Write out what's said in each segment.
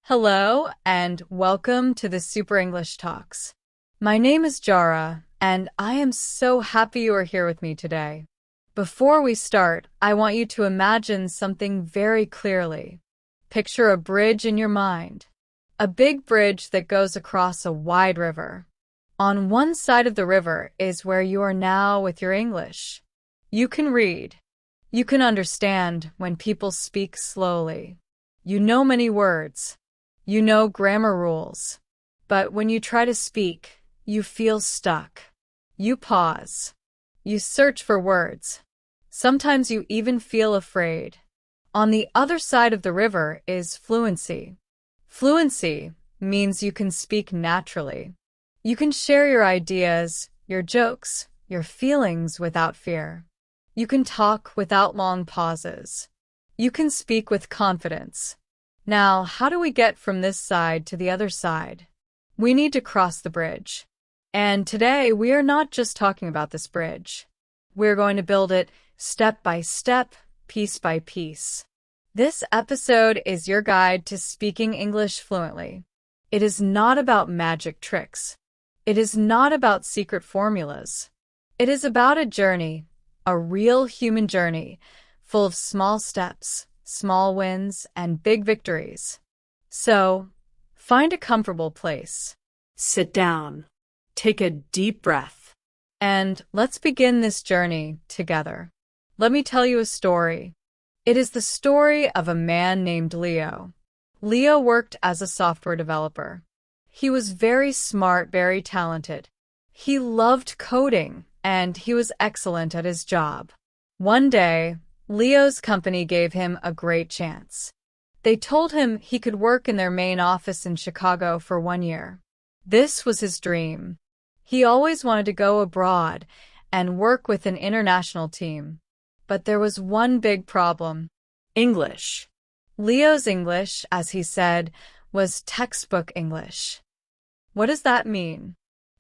Hello and welcome to the Super English Talks. My name is Jara, and I am so happy you are here with me today. Before we start, I want you to imagine something very clearly. Picture a bridge in your mind. A big bridge that goes across a wide river. On one side of the river is where you are now with your English. You can read. You can understand when people speak slowly. You know many words. You know grammar rules. But when you try to speak, you feel stuck. You pause. You search for words. Sometimes you even feel afraid. On the other side of the river is fluency. Fluency means you can speak naturally. You can share your ideas, your jokes, your feelings without fear. You can talk without long pauses. You can speak with confidence. Now, how do we get from this side to the other side? We need to cross the bridge. And today, we are not just talking about this bridge. We're going to build it step by step, piece by piece. This episode is your guide to speaking English fluently. It is not about magic tricks. It is not about secret formulas. It is about a journey, a real human journey, full of small steps, small wins, and big victories. So, find a comfortable place. Sit down. Take a deep breath. And let's begin this journey together. Let me tell you a story. It is the story of a man named Leo. Leo worked as a software developer. He was very smart, very talented. He loved coding, and he was excellent at his job. One day, Leo's company gave him a great chance. They told him he could work in their main office in Chicago for 1 year. This was his dream. He always wanted to go abroad and work with an international team. But there was one big problem: English. Leo's English, as he said, was textbook English. What does that mean?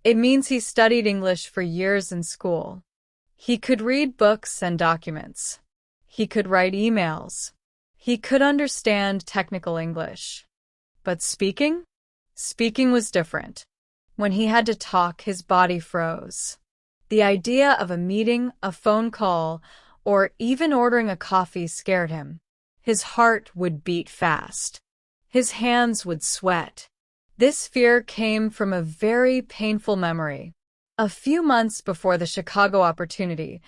It means he studied English for years in school. He could read books and documents. He could write emails. He could understand technical English. But speaking? Speaking was different. When he had to talk, his body froze. The idea of a meeting, a phone call, or even ordering a coffee scared him. His heart would beat fast. His hands would sweat. This fear came from a very painful memory. A few months before the Chicago opportunity,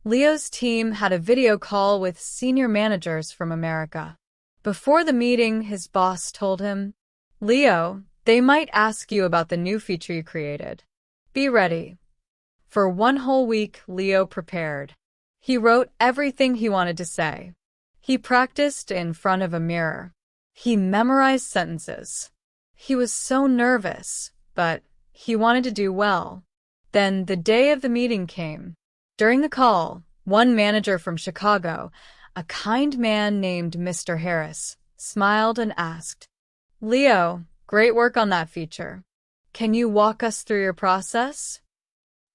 Leo's team had a video call with senior managers from America. Before the meeting, his boss told him, "Leo, they might ask you about the new feature you created. Be ready." For 1 whole week, Leo prepared. He wrote everything he wanted to say. He practiced in front of a mirror. He memorized sentences. He was so nervous, but he wanted to do well. Then the day of the meeting came. During the call, one manager from Chicago, a kind man named Mr. Harris, smiled and asked, "Leo, great work on that feature. Can you walk us through your process?"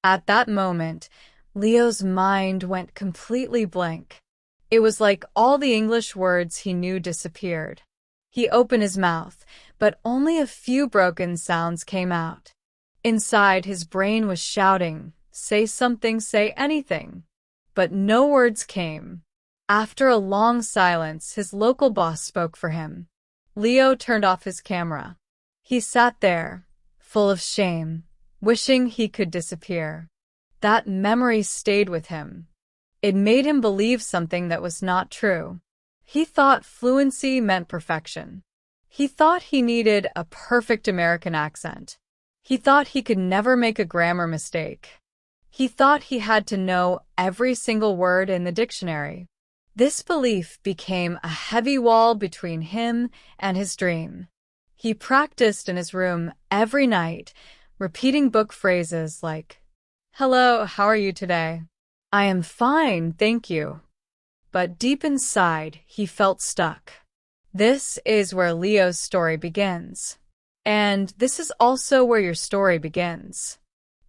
At that moment, Leo's mind went completely blank. It was like all the English words he knew disappeared. He opened his mouth, but only a few broken sounds came out. Inside, his brain was shouting, "Say something, say anything." But no words came. After a long silence, his local boss spoke for him. Leo turned off his camera. He sat there, full of shame, wishing he could disappear. That memory stayed with him. It made him believe something that was not true. He thought fluency meant perfection. He thought he needed a perfect American accent. He thought he could never make a grammar mistake. He thought he had to know every single word in the dictionary. This belief became a heavy wall between him and his dream. He practiced in his room every night, repeating book phrases like, "Hello, how are you today?" "I am fine, thank you." But deep inside, he felt stuck. This is where Leo's story begins. And this is also where your story begins.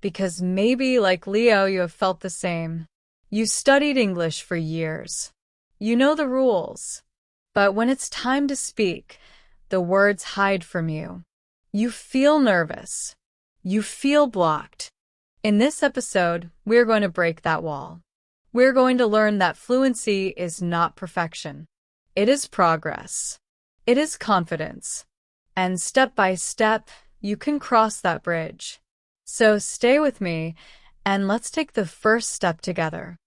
Because maybe, like Leo, you have felt the same. You studied English for years. You know the rules. But when it's time to speak, The words hide from you. You feel nervous. You feel blocked. In this episode, we're going to break that wall. We're going to learn that fluency is not perfection. It is progress. It is confidence. And step by step, you can cross that bridge. So stay with me, and let's take the first step together.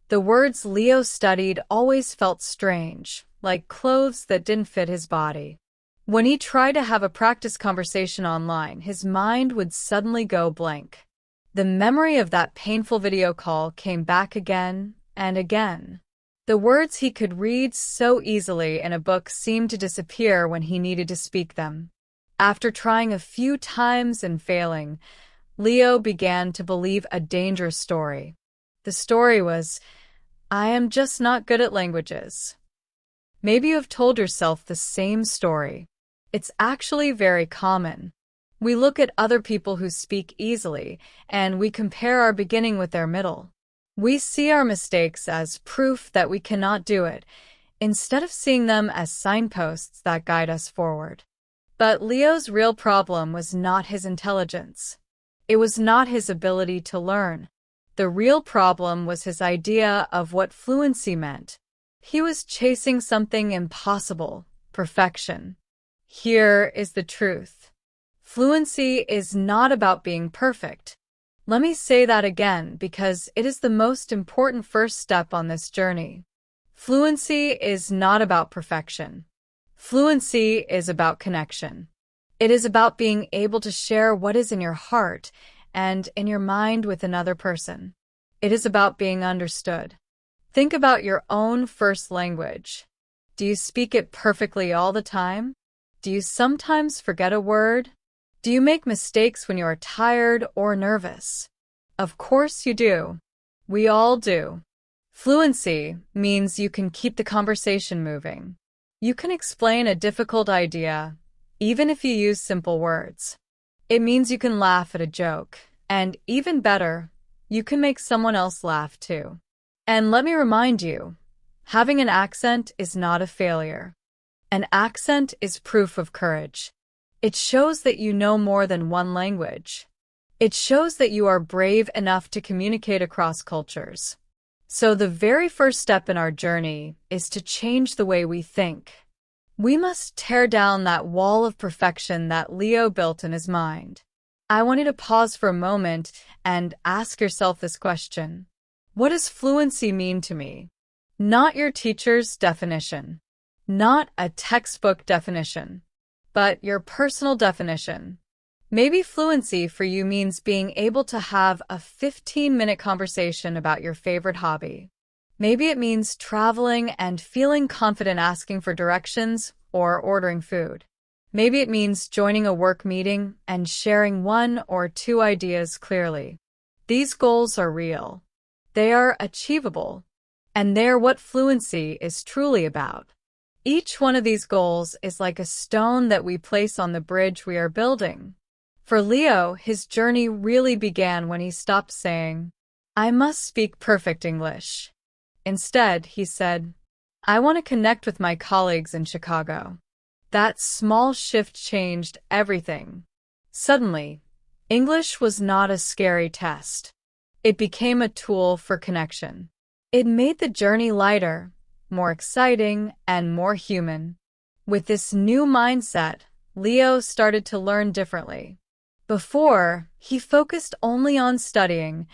The words Leo studied always felt strange, like clothes that didn't fit his body. When he tried to have a practice conversation online, his mind would suddenly go blank. The memory of that painful video call came back again and again. The words he could read so easily in a book seemed to disappear when he needed to speak them. After trying a few times and failing, Leo began to believe a dangerous story. The story was, I am just not good at languages. Maybe you have told yourself the same story. It's actually very common. We look at other people who speak easily, and we compare our beginning with their middle. We see our mistakes as proof that we cannot do it, instead of seeing them as signposts that guide us forward. But Leo's real problem was not his intelligence. It was not his ability to learn. The real problem was his idea of what fluency meant. He was chasing something impossible, perfection. Here is the truth. Fluency is not about being perfect. Let me say that again because it is the most important first step on this journey. Fluency is not about perfection. Fluency is about connection. It is about being able to share what is in your heart and in your mind with another person. It is about being understood. Think about your own first language. Do you speak it perfectly all the time? Do you sometimes forget a word? Do you make mistakes when you are tired or nervous? Of course you do. We all do. Fluency means you can keep the conversation moving. You can explain a difficult idea, even if you use simple words. It means you can laugh at a joke, and even better, you can make someone else laugh too. And let me remind you, having an accent is not a failure. An accent is proof of courage. It shows that you know more than one language. It shows that you are brave enough to communicate across cultures. So the very first step in our journey is to change the way we think. We must tear down that wall of perfection that Leo built in his mind. I want you to pause for a moment and ask yourself this question. What does fluency mean to me? Not your teacher's definition. Not a textbook definition, but your personal definition. Maybe fluency for you means being able to have a 15-minute conversation about your favorite hobby. Maybe it means traveling and feeling confident asking for directions or ordering food. Maybe it means joining a work meeting and sharing one or two ideas clearly. These goals are real. They are achievable, and they're what fluency is truly about. Each one of these goals is like a stone that we place on the bridge we are building. For Leo, his journey really began when he stopped saying, I must speak perfect English. Instead, he said, I want to connect with my colleagues in Chicago. That small shift changed everything. Suddenly, English was not a scary test. It became a tool for connection. It made the journey lighter, more exciting, and more human. With this new mindset, Leo started to learn differently. Before, he focused only on studying,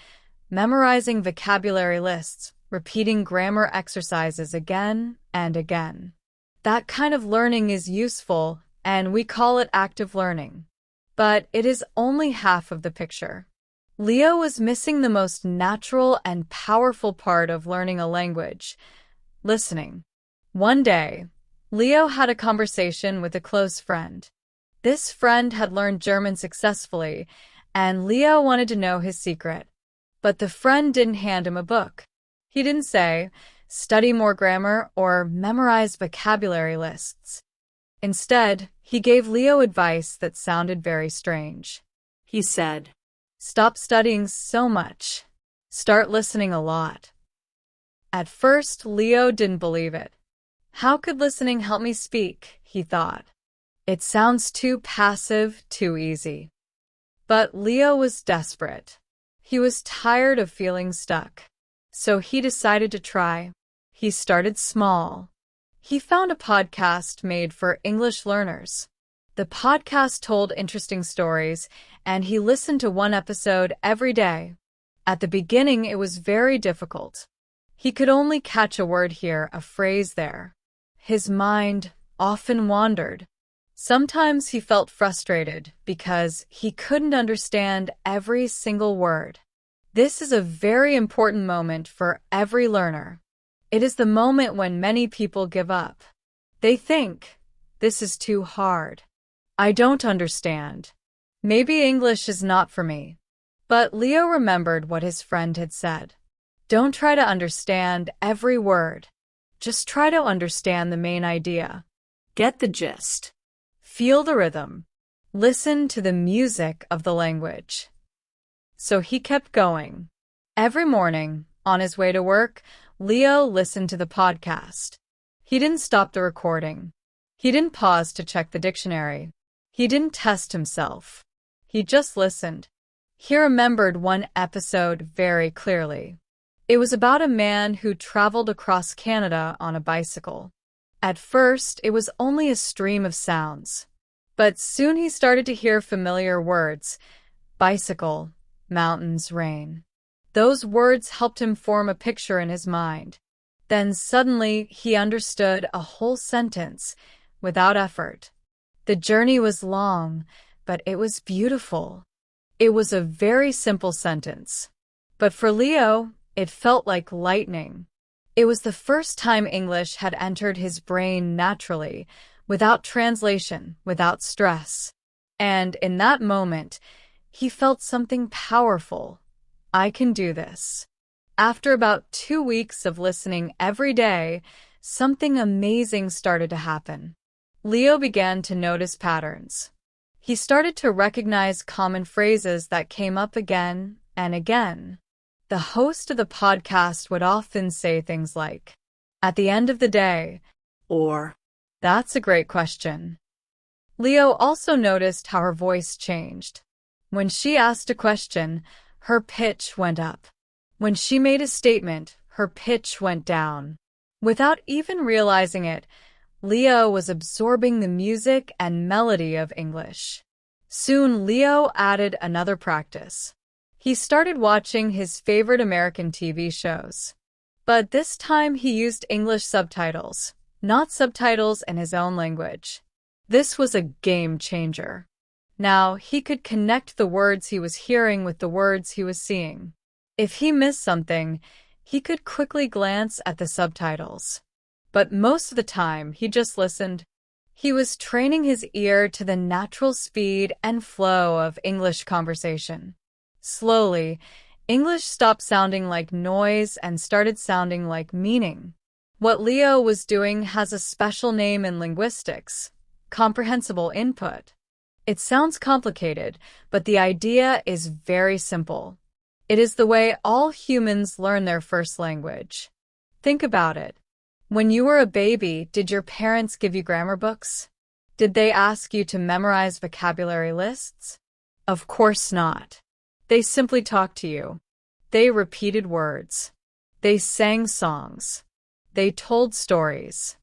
memorizing vocabulary lists, repeating grammar exercises again and again. That kind of learning is useful, and we call it active learning. But it is only half of the picture. Leo was missing the most natural and powerful part of learning a language: listening. One day, Leo had a conversation with a close friend. This friend had learned German successfully, and Leo wanted to know his secret. But the friend didn't hand him a book. He didn't say, study more grammar or memorize vocabulary lists. Instead, he gave Leo advice that sounded very strange. He said, stop studying so much. Start listening a lot. At first, Leo didn't believe it. How could listening help me speak? He thought. It sounds too passive, too easy. But Leo was desperate. He was tired of feeling stuck. So he decided to try. He started small. He found a podcast made for English learners. The podcast told interesting stories, and he listened to one episode every day. At the beginning, it was very difficult. He could only catch a word here, a phrase there. His mind often wandered. Sometimes he felt frustrated because he couldn't understand every single word. This is a very important moment for every learner. It is the moment when many people give up. They think, this is too hard. I don't understand. Maybe English is not for me. But Leo remembered what his friend had said. Don't try to understand every word. Just try to understand the main idea. Get the gist. Feel the rhythm. Listen to the music of the language. So he kept going. Every morning, on his way to work, Leo listened to the podcast. He didn't stop the recording. He didn't pause to check the dictionary. He didn't test himself. He just listened. He remembered one episode very clearly. It was about a man who traveled across Canada on a bicycle. At first, it was only a stream of sounds. But soon he started to hear familiar words. Bicycle, mountains, rain. Those words helped him form a picture in his mind. Then suddenly he understood a whole sentence without effort. The journey was long, but it was beautiful. It was a very simple sentence. But for Leo, it felt like lightning. It was the first time English had entered his brain naturally, without translation, without stress. And in that moment, he felt something powerful. I can do this. After about 2 weeks of listening every day, something amazing started to happen. Leo began to notice patterns. He started to recognize common phrases that came up again and again. The host of the podcast would often say things like, "At the end of the day," or "That's a great question." Leo also noticed how her voice changed. When she asked a question, her pitch went up. When she made a statement, her pitch went down. Without even realizing it, Leo was absorbing the music and melody of English. Soon, Leo added another practice. He started watching his favorite American TV shows. But this time he used English subtitles, not subtitles in his own language. This was a game changer. Now he could connect the words he was hearing with the words he was seeing. If he missed something, he could quickly glance at the subtitles. But most of the time, he just listened. He was training his ear to the natural speed and flow of English conversation. Slowly, English stopped sounding like noise and started sounding like meaning. What Leo was doing has a special name in linguistics: comprehensible input. It sounds complicated, but the idea is very simple. It is the way all humans learn their first language. Think about it. When you were a baby, did your parents give you grammar books? Did they ask you to memorize vocabulary lists? Of course not. They simply talked to you. They repeated words. They sang songs. They told stories.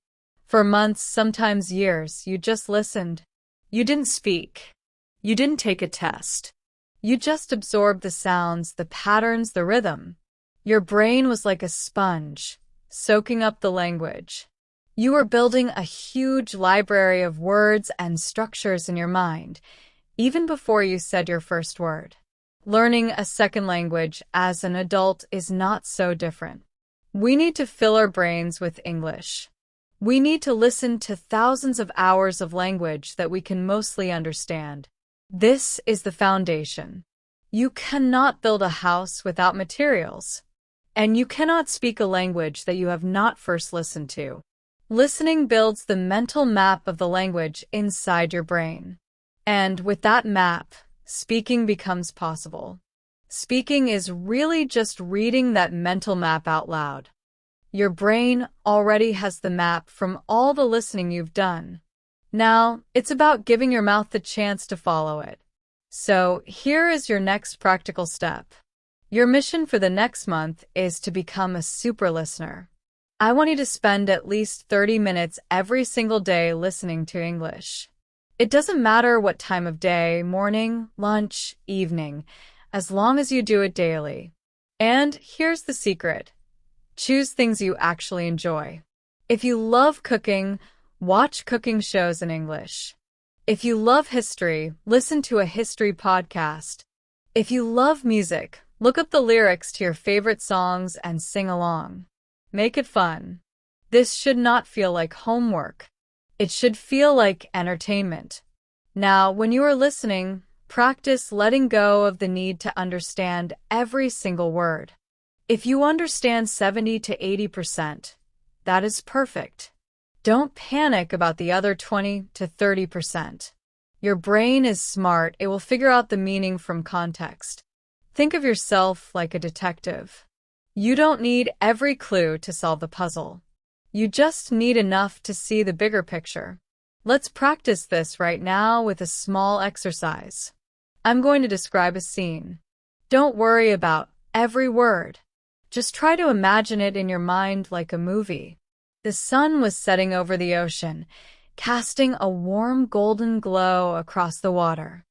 For months, sometimes years, you just listened. You didn't speak. You didn't take a test. You just absorbed the sounds, the patterns, the rhythm. Your brain was like a sponge, soaking up the language. You were building a huge library of words and structures in your mind, even before you said your first word. Learning a second language as an adult is not so different. We need to fill our brains with English. We need to listen to thousands of hours of language that we can mostly understand. This is the foundation. You cannot build a house without materials. And you cannot speak a language that you have not first listened to. Listening builds the mental map of the language inside your brain. And with that map, speaking becomes possible. Speaking is really just reading that mental map out loud. Your brain already has the map from all the listening you've done. Now, it's about giving your mouth the chance to follow it. So, here is your next practical step. Your mission for the next month is to become a super listener. I want you to spend at least 30 minutes every single day listening to English. It doesn't matter what time of day, morning, lunch, evening, as long as you do it daily. And here's the secret. Choose things you actually enjoy. If you love cooking, watch cooking shows in English. If you love history, listen to a history podcast. If you love music, look up the lyrics to your favorite songs and sing along. Make it fun. This should not feel like homework. It should feel like entertainment. Now, when you are listening, practice letting go of the need to understand every single word. If you understand 70 to 80%, that is perfect. Don't panic about the other 20 to 30%. Your brain is smart. It will figure out the meaning from context. Think of yourself like a detective. You don't need every clue to solve the puzzle. You just need enough to see the bigger picture. Let's practice this right now with a small exercise. I'm going to describe a scene. Don't worry about every word. Just try to imagine it in your mind like a movie. The sun was setting over the ocean, casting a warm golden glow across the water.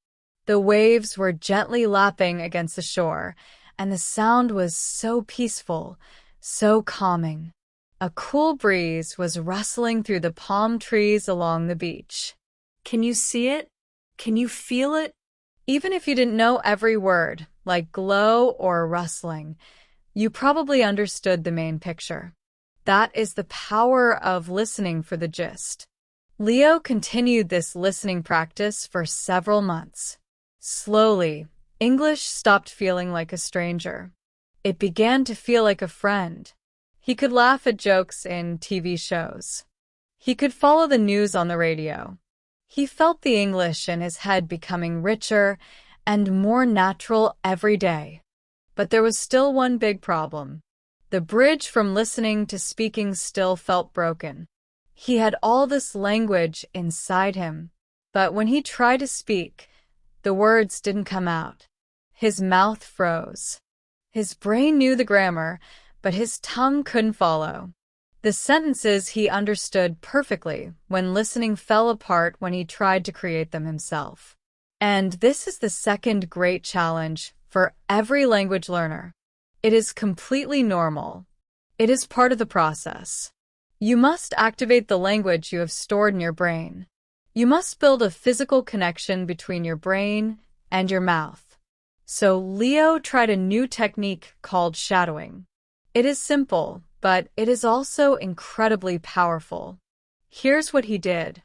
The waves were gently lapping against the shore, and the sound was so peaceful, so calming. A cool breeze was rustling through the palm trees along the beach. Can you see it? Can you feel it? Even if you didn't know every word, like glow or rustling, you probably understood the main picture. That is the power of listening for the gist. Leo continued this listening practice for several months. Slowly, English stopped feeling like a stranger. It began to feel like a friend. He could laugh at jokes in TV shows. He could follow the news on the radio. He felt the English in his head becoming richer and more natural every day. But there was still one big problem. The bridge from listening to speaking still felt broken. He had all this language inside him, but when he tried to speak, the words didn't come out. His mouth froze. His brain knew the grammar, but his tongue couldn't follow. The sentences he understood perfectly when listening fell apart when he tried to create them himself. And this is the second great challenge for every language learner. It is completely normal. It is part of the process. You must activate the language you have stored in your brain. You must build a physical connection between your brain and your mouth. So Leo tried a new technique called shadowing. It is simple, but it is also incredibly powerful. Here's what he did.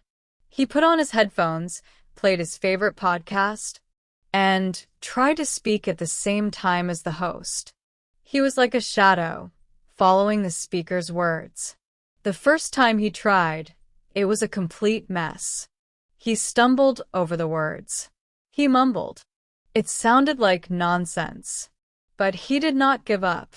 He put on his headphones, played his favorite podcast, and tried to speak at the same time as the host. He was like a shadow, following the speaker's words. The first time he tried, it was a complete mess. He stumbled over the words. He mumbled. It sounded like nonsense. But he did not give up.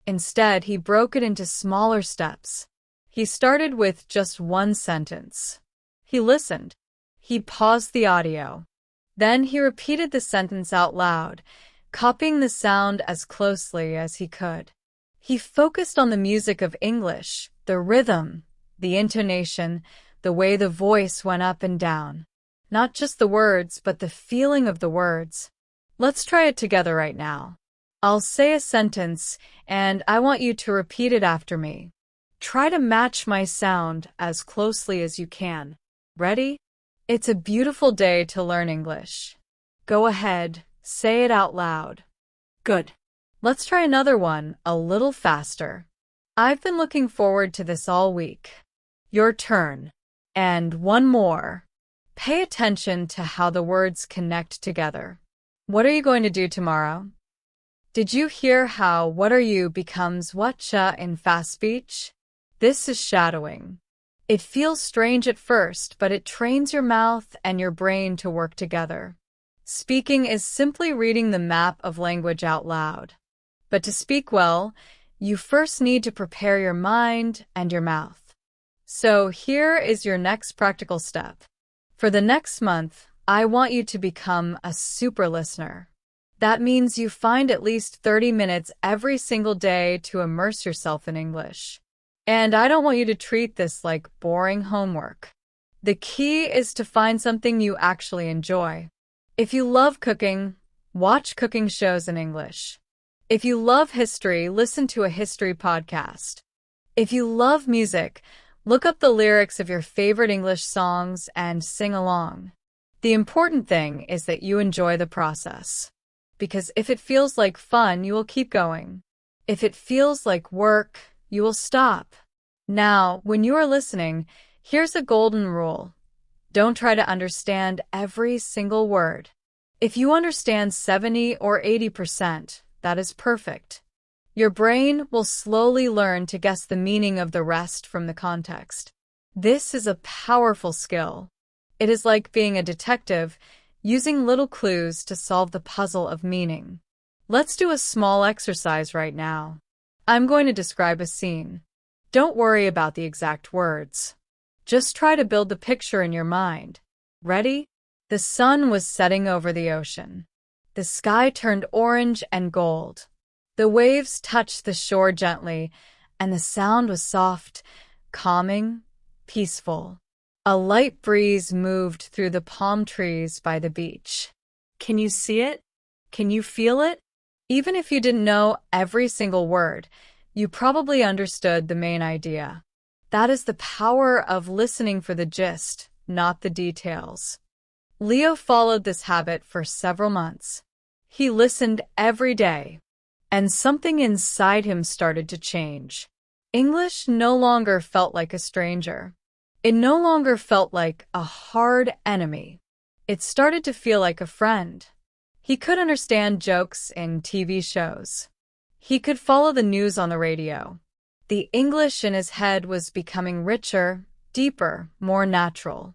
Instead, he broke it into smaller steps. He started with just one sentence. He listened. He paused the audio. Then he repeated the sentence out loud, copying the sound as closely as he could. He focused on the music of English, the rhythm, the intonation, the way the voice went up and down. Not just the words, but the feeling of the words. Let's try it together right now. I'll say a sentence, and I want you to repeat it after me. Try to match my sound as closely as you can. Ready? It's a beautiful day to learn English. Go ahead, say it out loud. Good. Let's try another one, a little faster. I've been looking forward to this all week. Your turn. And one more. Pay attention to how the words connect together. What are you going to do tomorrow? Did you hear how what are you becomes whatcha in fast speech? This is shadowing. It feels strange at first, but it trains your mouth and your brain to work together. Speaking is simply reading the map of language out loud. But to speak well, you first need to prepare your mind and your mouth. So here is your next practical step. For the next month, I want you to become a super listener. That means you find at least 30 minutes every single day to immerse yourself in English. And I don't want you to treat this like boring homework. The key is to find something you actually enjoy. If you love cooking, watch cooking shows in English. If you love history, listen to a history podcast. If you love music, look up the lyrics of your favorite English songs and sing along. The important thing is that you enjoy the process. Because if it feels like fun, you will keep going. If it feels like work, you will stop. Now, when you are listening, here's a golden rule. Don't try to understand every single word. If you understand 70 or 80%, that is perfect. Your brain will slowly learn to guess the meaning of the rest from the context. This is a powerful skill. It is like being a detective, using little clues to solve the puzzle of meaning. Let's do a small exercise right now. I'm going to describe a scene. Don't worry about the exact words. Just try to build the picture in your mind. Ready? The sun was setting over the ocean. The sky turned orange and gold. The waves touched the shore gently, and the sound was soft, calming, peaceful. A light breeze moved through the palm trees by the beach. Can you see it? Can you feel it? Even if you didn't know every single word, you probably understood the main idea. That is the power of listening for the gist, not the details. Leo followed this habit for several months. He listened every day, and something inside him started to change. English no longer felt like a stranger. It no longer felt like a hard enemy. It started to feel like a friend. He could understand jokes in TV shows. He could follow the news on the radio. The English in his head was becoming richer, deeper, more natural.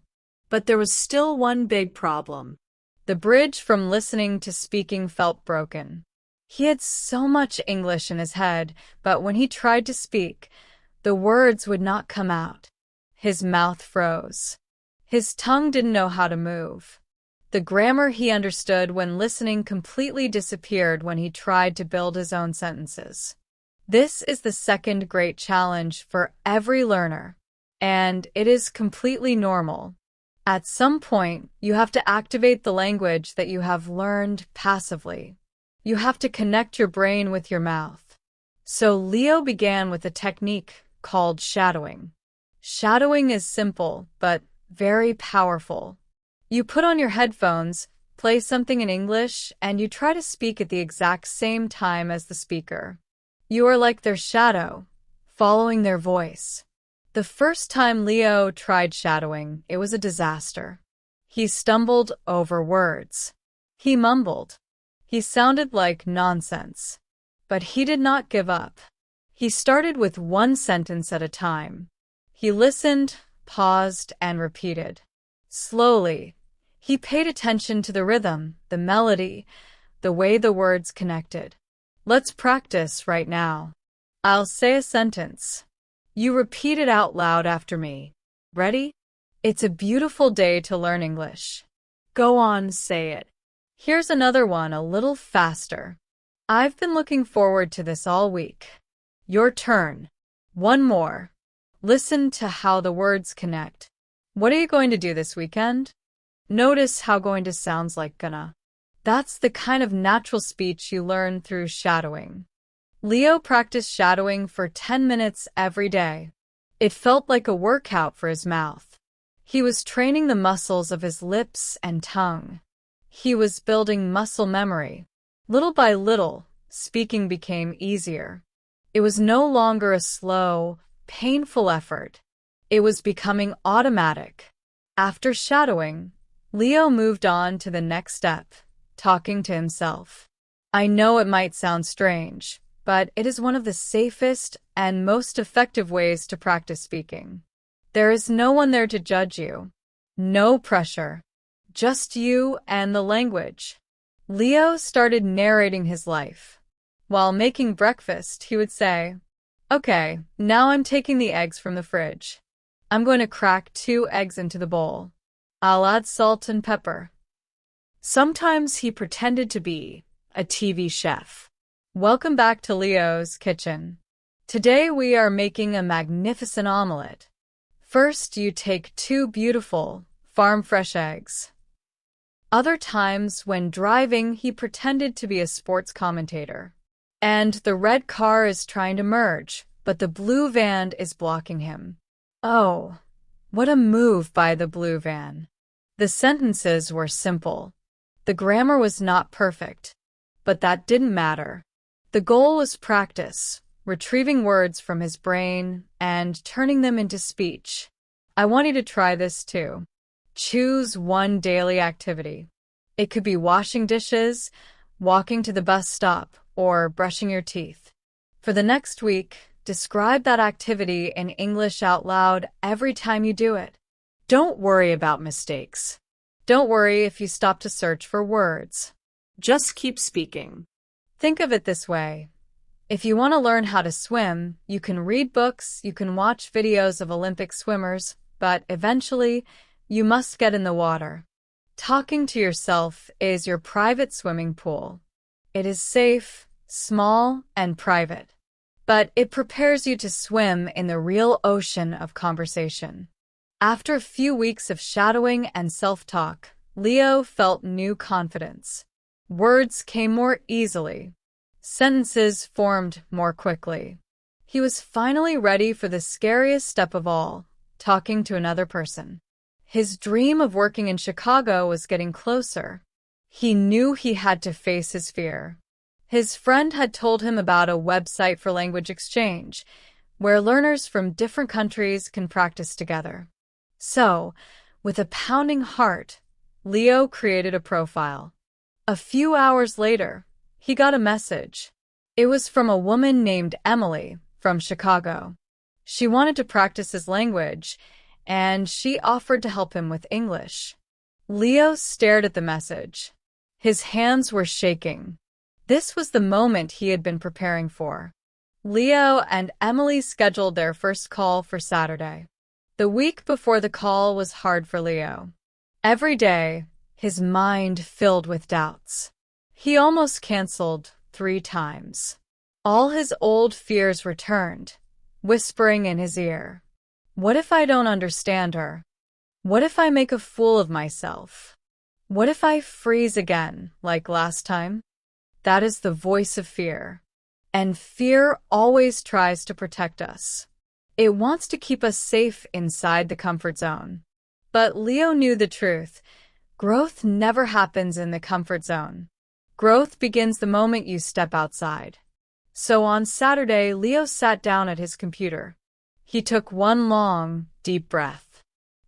But there was still one big problem. The bridge from listening to speaking felt broken. He had so much English in his head, but when he tried to speak, the words would not come out. His mouth froze. His tongue didn't know how to move. The grammar he understood when listening completely disappeared when he tried to build his own sentences. This is the second great challenge for every learner, and it is completely normal. At some point, you have to activate the language that you have learned passively. You have to connect your brain with your mouth. So Leo began with a technique called shadowing. Shadowing is simple, but very powerful. You put on your headphones, play something in English, and you try to speak at the exact same time as the speaker. You are like their shadow, following their voice. The first time Leo tried shadowing, it was a disaster. He stumbled over words. He mumbled. He sounded like nonsense. But he did not give up. He started with one sentence at a time. He listened, paused, and repeated. Slowly, he paid attention to the rhythm, the melody, the way the words connected. Let's practice right now. I'll say a sentence. You repeat it out loud after me. Ready? It's a beautiful day to learn English. Go on, say it. Here's another one a little faster. I've been looking forward to this all week. Your turn. One more. Listen to how the words connect. What are you going to do this weekend? Notice how going to sounds like gonna. That's the kind of natural speech you learn through shadowing. Leo practiced shadowing for 10 minutes every day. It felt like a workout for his mouth. He was training the muscles of his lips and tongue. He was building muscle memory. Little by little, speaking became easier. It was no longer a slow, painful effort. It was becoming automatic. After shadowing, Leo moved on to the next step, talking to himself. I know it might sound strange, but it is one of the safest and most effective ways to practice speaking. There is no one there to judge you. No pressure. Just you and the language. Leo started narrating his life. While making breakfast, he would say, "Okay, now I'm taking the eggs from the fridge. I'm going to crack 2 eggs into the bowl. I'll add salt and pepper. Sometimes he pretended to be a TV chef. Welcome back to Leo's kitchen. Today we are making a magnificent omelet. First, you take 2 beautiful, farm-fresh eggs. Other times, when driving, he pretended to be a sports commentator. And the red car is trying to merge, but the blue van is blocking him. Oh, what a move by the blue van. The sentences were simple. The grammar was not perfect, but that didn't matter. The goal was practice, retrieving words from his brain and turning them into speech. I want you to try this too. Choose one daily activity. It could be washing dishes, walking to the bus stop, or brushing your teeth. For the next week, describe that activity in English out loud every time you do it. Don't worry about mistakes. Don't worry if you stop to search for words. Just keep speaking. Think of it this way. If you want to learn how to swim, you can read books, you can watch videos of Olympic swimmers, but eventually, you must get in the water. Talking to yourself is your private swimming pool. It is safe, small, and private, but it prepares you to swim in the real ocean of conversation. After a few weeks of shadowing and self-talk, Leo felt new confidence. Words came more easily. Sentences formed more quickly. He was finally ready for the scariest step of all, talking to another person. His dream of working in Chicago was getting closer. He knew he had to face his fear. His friend had told him about a website for language exchange, where learners from different countries can practice together. So, with a pounding heart, Leo created a profile. A few hours later, he got a message. It was from a woman named Emily from Chicago. She wanted to practice his language, and she offered to help him with English. Leo stared at the message. His hands were shaking. This was the moment he had been preparing for. Leo and Emily scheduled their first call for Saturday. The week before the call was hard for Leo. Every day, his mind filled with doubts. He almost canceled 3 times. All his old fears returned, whispering in his ear. What if I don't understand her? What if I make a fool of myself? What if I freeze again, like last time? That is the voice of fear. And fear always tries to protect us. It wants to keep us safe inside the comfort zone. But Leo knew the truth. Growth never happens in the comfort zone. Growth begins the moment you step outside. So on Saturday, Leo sat down at his computer. He took one long, deep breath.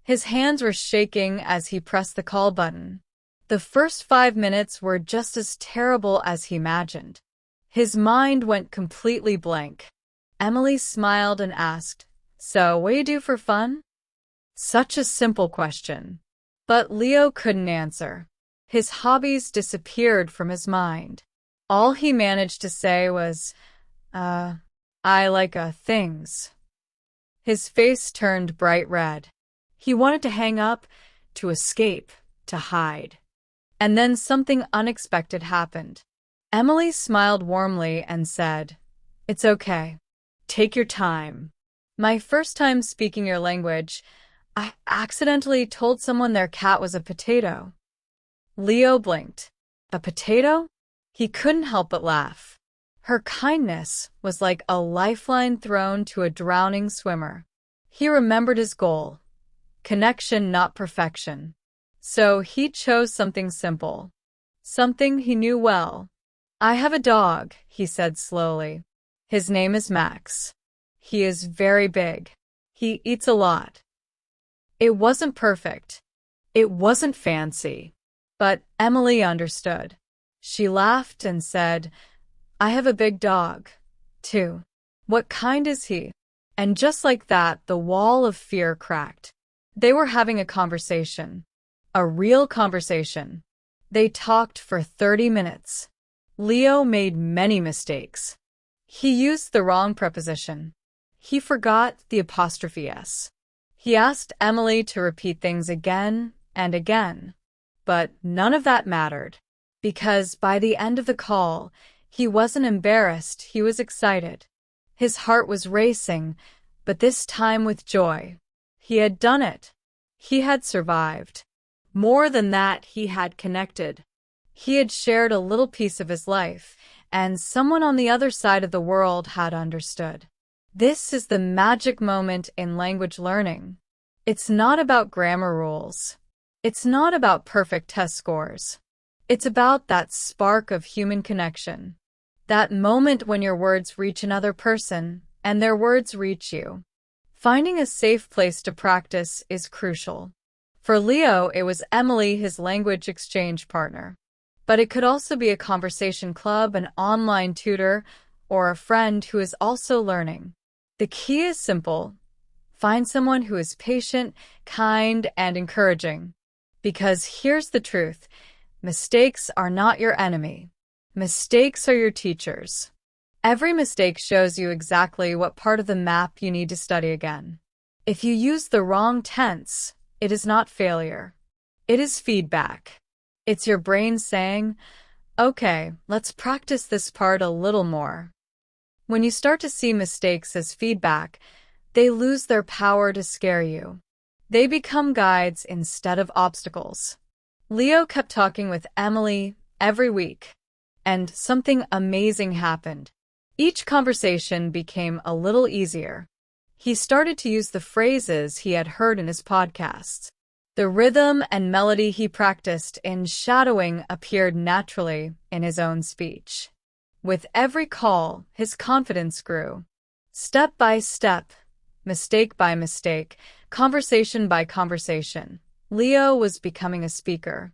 His hands were shaking as he pressed the call button. The first 5 minutes were just as terrible as he imagined. His mind went completely blank. Emily smiled and asked, "So, what do you do for fun?" Such a simple question. But Leo couldn't answer. His hobbies disappeared from his mind. All he managed to say was, I like things. His face turned bright red. He wanted to hang up, to escape, to hide. And then something unexpected happened. Emily smiled warmly and said, "It's okay. Take your time. My first time speaking your language, I accidentally told someone their cat was a potato." Leo blinked. A potato? He couldn't help but laugh. Her kindness was like a lifeline thrown to a drowning swimmer. He remembered his goal. Connection, not perfection. So he chose something simple. Something he knew well. "I have a dog," he said slowly. "His name is Max. He is very big. He eats a lot." It wasn't perfect. It wasn't fancy. But Emily understood. She laughed and said, "I have a big dog, too. What kind is he?" And just like that, the wall of fear cracked. They were having a conversation. A real conversation. They talked for 30 minutes. Leo made many mistakes. He used the wrong preposition. He forgot the apostrophe S. He asked Emily to repeat things again and again. But none of that mattered, because by the end of the call, he wasn't embarrassed, he was excited. His heart was racing, but this time with joy. He had done it. He had survived. More than that, he had connected. He had shared a little piece of his life, and someone on the other side of the world had understood. This is the magic moment in language learning. It's not about grammar rules. It's not about perfect test scores. It's about that spark of human connection. That moment when your words reach another person, and their words reach you. Finding a safe place to practice is crucial. For Leo, it was Emily, his language exchange partner. But it could also be a conversation club, an online tutor, or a friend who is also learning. The key is simple. Find someone who is patient, kind, and encouraging. Because here's the truth. Mistakes are not your enemy. Mistakes are your teachers. Every mistake shows you exactly what part of the map you need to study again. If you use the wrong tense, it is not failure. It is feedback. It's your brain saying, okay, let's practice this part a little more. When you start to see mistakes as feedback, they lose their power to scare you. They become guides instead of obstacles. Leo kept talking with Emily every week, and something amazing happened. Each conversation became a little easier. He started to use the phrases he had heard in his podcasts. The rhythm and melody he practiced in shadowing appeared naturally in his own speech. With every call, his confidence grew. Step by step, mistake by mistake, conversation by conversation, Leo was becoming a speaker.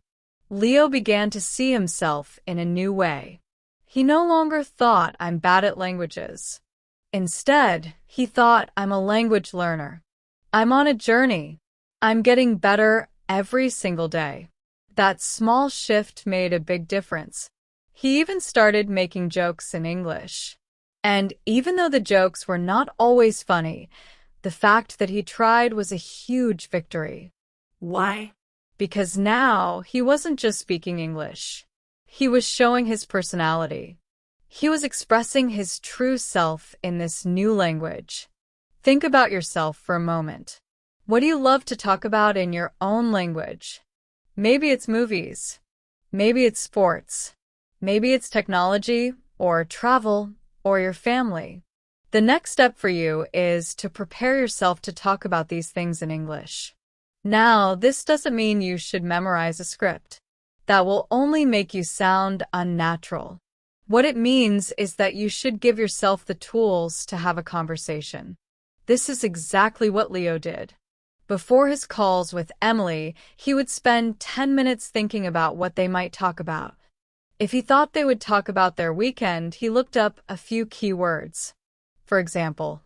Leo began to see himself in a new way. He no longer thought, I'm bad at languages. Instead, he thought, I'm a language learner. I'm on a journey. I'm getting better every single day. That small shift made a big difference. He even started making jokes in English. And even though the jokes were not always funny, the fact that he tried was a huge victory. Why? Because now he wasn't just speaking English. He was showing his personality. He was expressing his true self in this new language. Think about yourself for a moment. What do you love to talk about in your own language? Maybe it's movies. Maybe it's sports. Maybe it's technology, or travel, or your family. The next step for you is to prepare yourself to talk about these things in English. Now, this doesn't mean you should memorize a script. That will only make you sound unnatural. What it means is that you should give yourself the tools to have a conversation. This is exactly what Leo did. Before his calls with Emily, he would spend 10 minutes thinking about what they might talk about. If he thought they would talk about their weekend, he looked up a few key words. For example,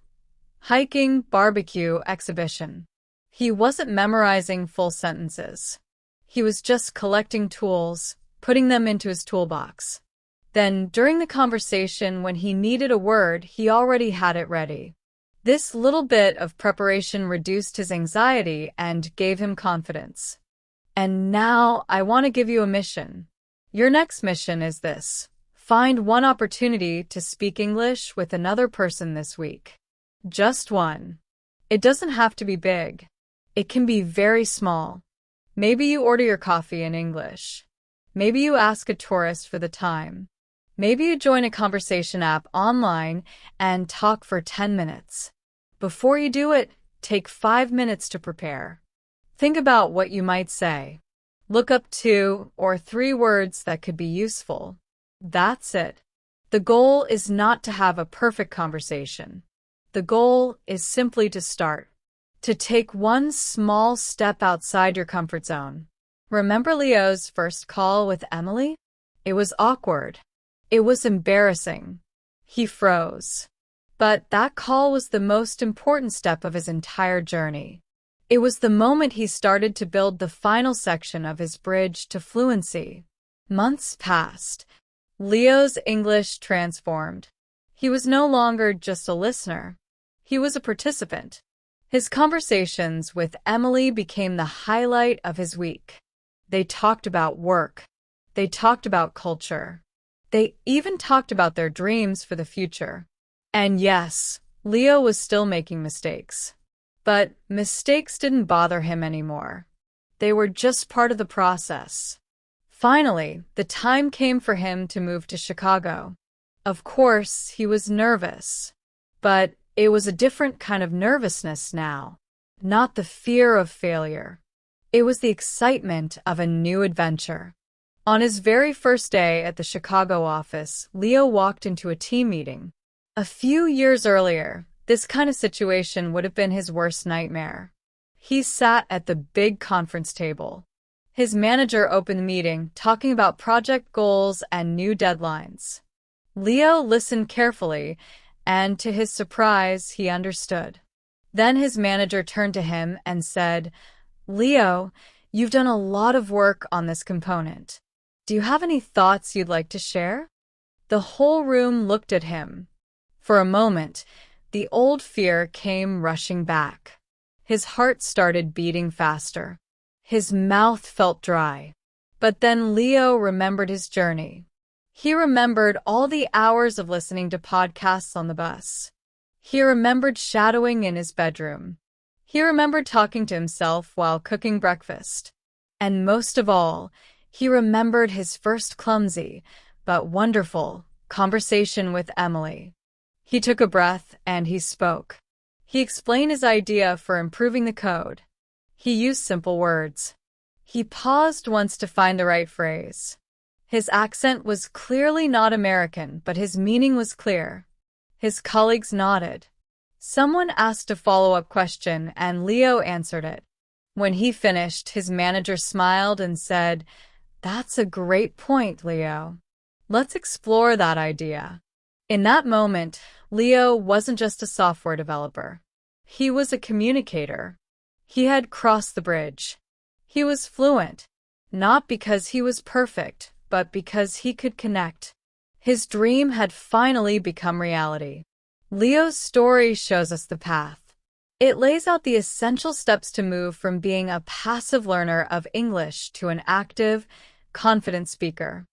hiking, barbecue, exhibition. He wasn't memorizing full sentences. He was just collecting tools, putting them into his toolbox. Then, during the conversation, when he needed a word, he already had it ready. This little bit of preparation reduced his anxiety and gave him confidence. And now, I want to give you a mission. Your next mission is this. Find one opportunity to speak English with another person this week. Just one. It doesn't have to be big. It can be very small. Maybe you order your coffee in English. Maybe you ask a tourist for the time. Maybe you join a conversation app online and talk for 10 minutes. Before you do it, take 5 minutes to prepare. Think about what you might say. Look up 2 or 3 words that could be useful. That's it. The goal is not to have a perfect conversation. The goal is simply to start. To take one small step outside your comfort zone. Remember Leo's first call with Emily? It was awkward. It was embarrassing. He froze. But that call was the most important step of his entire journey. It was the moment he started to build the final section of his bridge to fluency. Months passed. Leo's English transformed. He was no longer just a listener. He was a participant. His conversations with Emily became the highlight of his week. They talked about work. They talked about culture. They even talked about their dreams for the future. And yes, Leo was still making mistakes. But mistakes didn't bother him anymore. They were just part of the process. Finally, the time came for him to move to Chicago. Of course, he was nervous. But it was a different kind of nervousness now. Not the fear of failure. It was the excitement of a new adventure. On his very first day at the Chicago office, Leo walked into a team meeting. A few years earlier, this kind of situation would have been his worst nightmare. He sat at the big conference table. His manager opened the meeting, talking about project goals and new deadlines. Leo listened carefully, and to his surprise, he understood. Then his manager turned to him and said, "Leo, you've done a lot of work on this component. Do you have any thoughts you'd like to share?" The whole room looked at him. For a moment, the old fear came rushing back. His heart started beating faster. His mouth felt dry. But then Leo remembered his journey. He remembered all the hours of listening to podcasts on the bus. He remembered shadowing in his bedroom. He remembered talking to himself while cooking breakfast. And most of all, he remembered his first clumsy, but wonderful, conversation with Emily. He took a breath and he spoke. He explained his idea for improving the code. He used simple words. He paused once to find the right phrase. His accent was clearly not American, but his meaning was clear. His colleagues nodded. Someone asked a follow-up question, and Leo answered it. When he finished, his manager smiled and said, "That's a great point, Leo. Let's explore that idea." In that moment, Leo wasn't just a software developer. He was a communicator. He had crossed the bridge. He was fluent, not because he was perfect, but because he could connect. His dream had finally become reality. Leo's story shows us the path. It lays out the essential steps to move from being a passive learner of English to an active, confident speaker.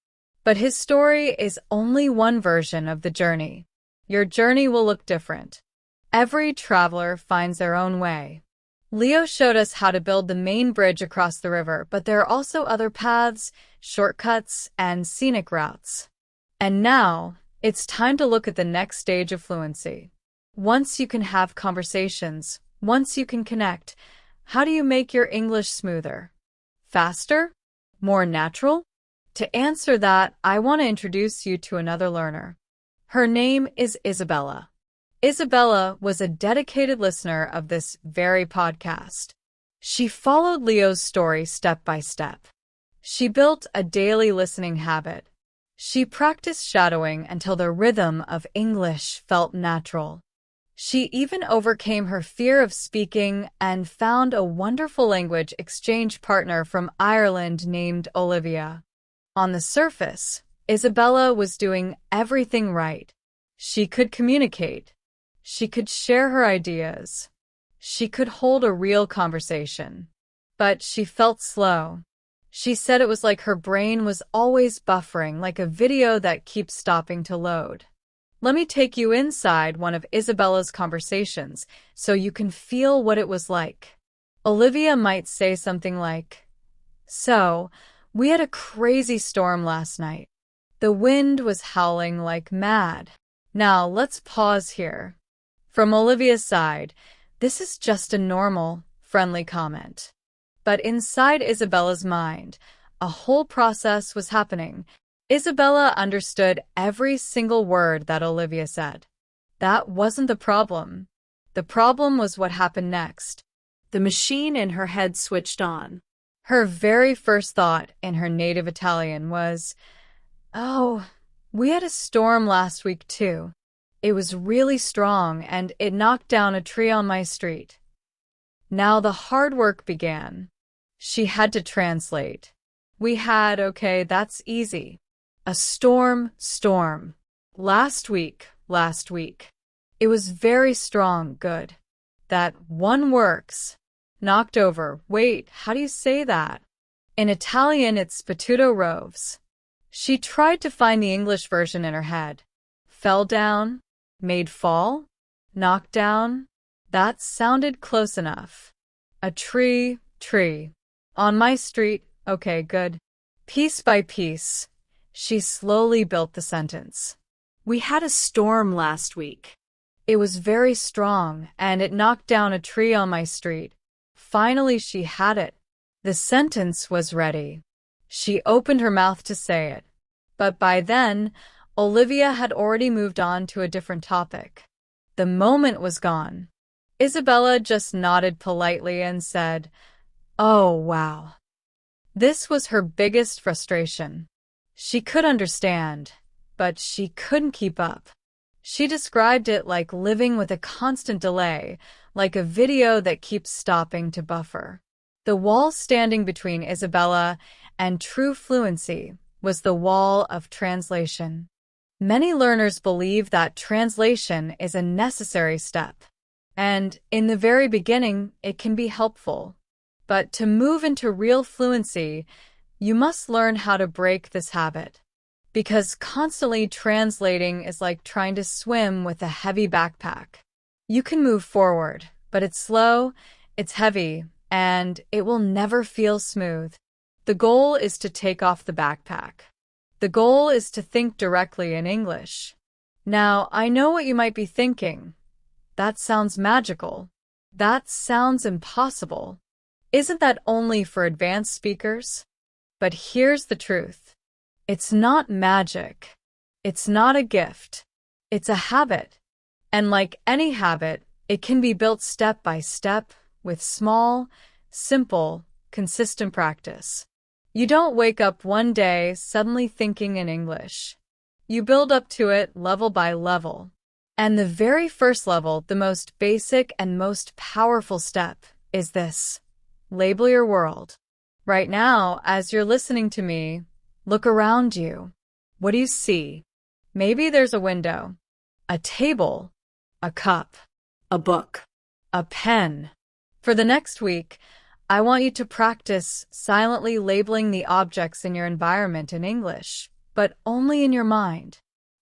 But his story is only one version of the journey. Your journey will look different. Every traveler finds their own way. Leo showed us how to build the main bridge across the river, but there are also other paths, shortcuts, and scenic routes. And now, it's time to look at the next stage of fluency. Once you can have conversations, once you can connect, how do you make your English smoother? Faster? More natural? To answer that, I want to introduce you to another learner. Her name is Isabella. Isabella was a dedicated listener of this very podcast. She followed Leo's story step by step. She built a daily listening habit. She practiced shadowing until the rhythm of English felt natural. She even overcame her fear of speaking and found a wonderful language exchange partner from Ireland named Olivia. On the surface, Isabella was doing everything right. She could communicate. She could share her ideas. She could hold a real conversation. But she felt slow. She said it was like her brain was always buffering, like a video that keeps stopping to load. Let me take you inside one of Isabella's conversations so you can feel what it was like. Olivia might say something like, "So, we had a crazy storm last night. The wind was howling like mad. Now, let's pause here." From Olivia's side, this is just a normal, friendly comment. But inside Isabella's mind, a whole process was happening. Isabella understood every single word that Olivia said. That wasn't the problem. The problem was what happened next. The machine in her head switched on. Her very first thought in her native Italian was, "Oh, we had a storm last week too. It was really strong and it knocked down a tree on my street." Now the hard work began. She had to translate. Okay, that's easy. A storm. Last week. It was very strong, good. That one works. Knocked over. Wait, how do you say that? In Italian, it's sbattuto roves. She tried to find the English version in her head. Fell down? Made fall? Knocked down? That sounded close enough. A tree. On my street. Okay, good. Piece by piece, she slowly built the sentence. We had a storm last week. It was very strong, and it knocked down a tree on my street. Finally, she had it. The sentence was ready. She opened her mouth to say it. But by then, Olivia had already moved on to a different topic. The moment was gone. Isabella just nodded politely and said, "Oh, wow." This was her biggest frustration. She could understand, but she couldn't keep up. She described it like living with a constant delay, like a video that keeps stopping to buffer. The wall standing between Isabella and true fluency was the wall of translation. Many learners believe that translation is a necessary step, and in the very beginning, it can be helpful. But to move into real fluency, you must learn how to break this habit. Because constantly translating is like trying to swim with a heavy backpack. You can move forward, but it's slow, it's heavy, and it will never feel smooth. The goal is to take off the backpack. The goal is to think directly in English. Now, I know what you might be thinking. That sounds magical. That sounds impossible. Isn't that only for advanced speakers? But here's the truth. It's not magic. It's not a gift. It's a habit. And like any habit, it can be built step by step with small, simple, consistent practice. You don't wake up one day suddenly thinking in English. You build up to it level by level. And the very first level, the most basic and most powerful step, is this. Label your world. Right now, as you're listening to me, look around you. What do you see? Maybe there's a window, a table, a cup, A book. a pen. For the next week, I want you to practice silently labeling the objects in your environment in English, but only in your mind.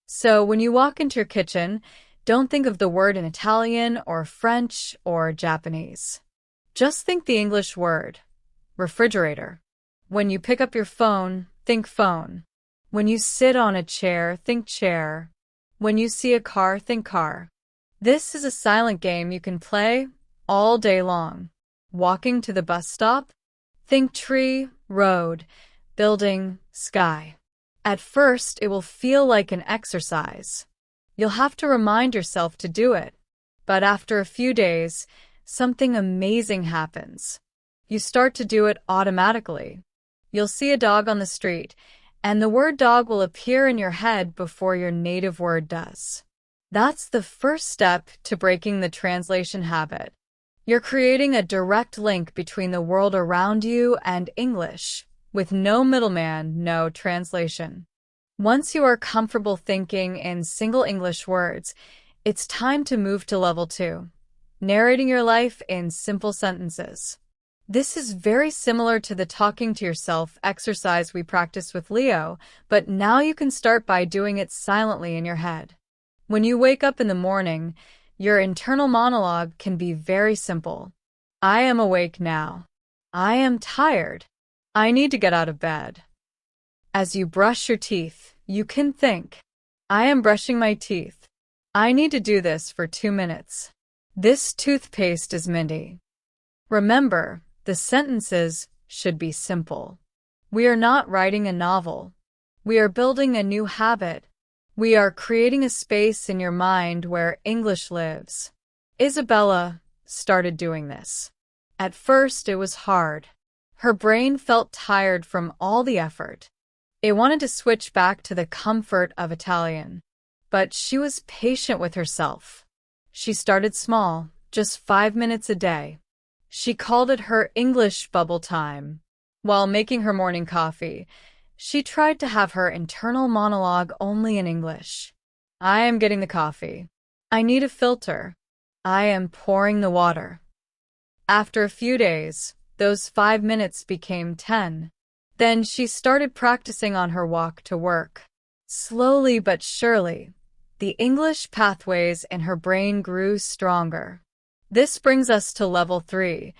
So when you walk into your kitchen, don't think of the word in Italian or French or Japanese. Just think the English word, refrigerator. When you pick up your phone, think phone. When you sit on a chair, think chair. When you see a car, think car. This is a silent game you can play all day long. Walking to the bus stop, think tree, road, building, sky. At first, it will feel like an exercise. You'll have to remind yourself to do it. But after a few days, something amazing happens. You start to do it automatically. You'll see a dog on the street, and the word dog will appear in your head before your native word does. That's the first step to breaking the translation habit. You're creating a direct link between the world around you and English, with no middleman, no translation. Once you are comfortable thinking in single English words, it's time to move to level 2, narrating your life in simple sentences. This is very similar to the talking to yourself exercise we practiced with Leo, but now you can start by doing it silently in your head. When you wake up in the morning, your internal monologue can be very simple. I am awake now. I am tired. I need to get out of bed. As you brush your teeth, you can think, I am brushing my teeth. I need to do this for 2 minutes. This toothpaste is minty. Remember, the sentences should be simple. We are not writing a novel. We are building a new habit. We are creating a space in your mind where English lives. Isabella started doing this. At first, it was hard. Her brain felt tired from all the effort. It wanted to switch back to the comfort of Italian. But she was patient with herself. She started small, just 5 minutes a day. She called it her English bubble time. While making her morning coffee, she tried to have her internal monologue only in English. I am getting the coffee. I need a filter. I am pouring the water. After a few days, those 5 minutes became 10. Then she started practicing on her walk to work. Slowly but surely, the English pathways in her brain grew stronger. This brings us to level 3,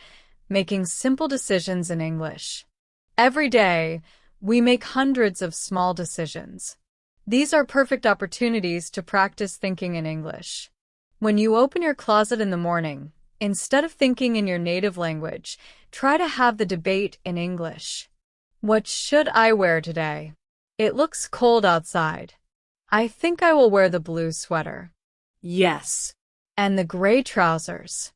making simple decisions in English. Every day, we make hundreds of small decisions. These are perfect opportunities to practice thinking in English. When you open your closet in the morning, instead of thinking in your native language, try to have the debate in English. What should I wear today? It looks cold outside. I think I will wear the blue sweater. Yes. And the gray trousers.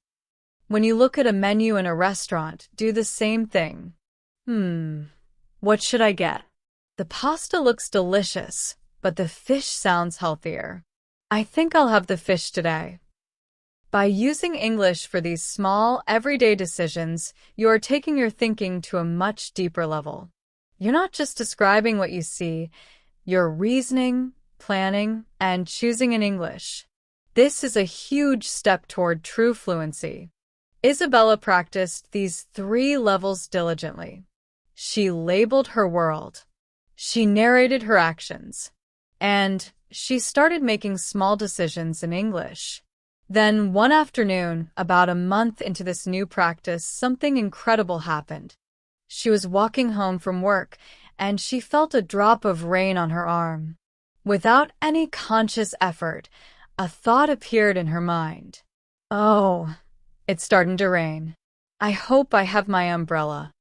When you look at a menu in a restaurant, do the same thing. What should I get? The pasta looks delicious, but the fish sounds healthier. I think I'll have the fish today. By using English for these small, everyday decisions, you are taking your thinking to a much deeper level. You're not just describing what you see, you're reasoning, planning, and choosing in English. This is a huge step toward true fluency. Isabella practiced these 3 levels diligently. She labeled her world. She narrated her actions. And she started making small decisions in English. Then one afternoon, about a month into this new practice, something incredible happened. She was walking home from work, and she felt a drop of rain on her arm. Without any conscious effort, a thought appeared in her mind. Oh, it's starting to rain. I hope I have my umbrella.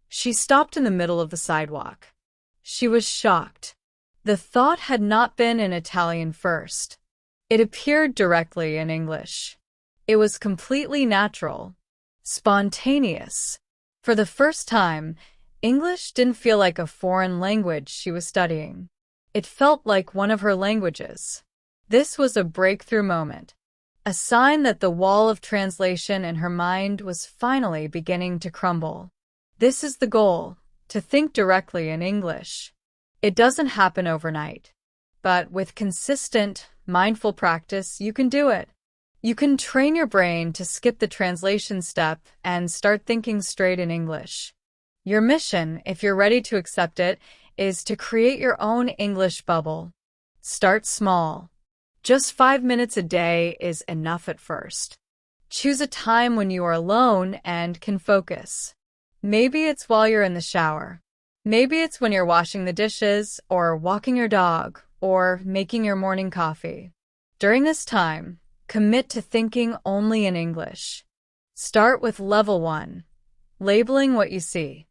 She stopped in the middle of the sidewalk. She was shocked. The thought had not been in Italian first. It appeared directly in English. It was completely natural, spontaneous. For the first time, English didn't feel like a foreign language she was studying. It felt like one of her languages. This was a breakthrough moment, a sign that the wall of translation in her mind was finally beginning to crumble. This is the goal, to think directly in English. It doesn't happen overnight, but with consistent, mindful practice, you can do it. You can train your brain to skip the translation step and start thinking straight in English. Your mission, if you're ready to accept it, is to create your own English bubble. Start small. Just 5 minutes a day is enough at first. Choose a time when you are alone and can focus. Maybe it's while you're in the shower. Maybe it's when you're washing the dishes, or walking your dog, or making your morning coffee. During this time, commit to thinking only in English. Start with level 1, labeling what you see.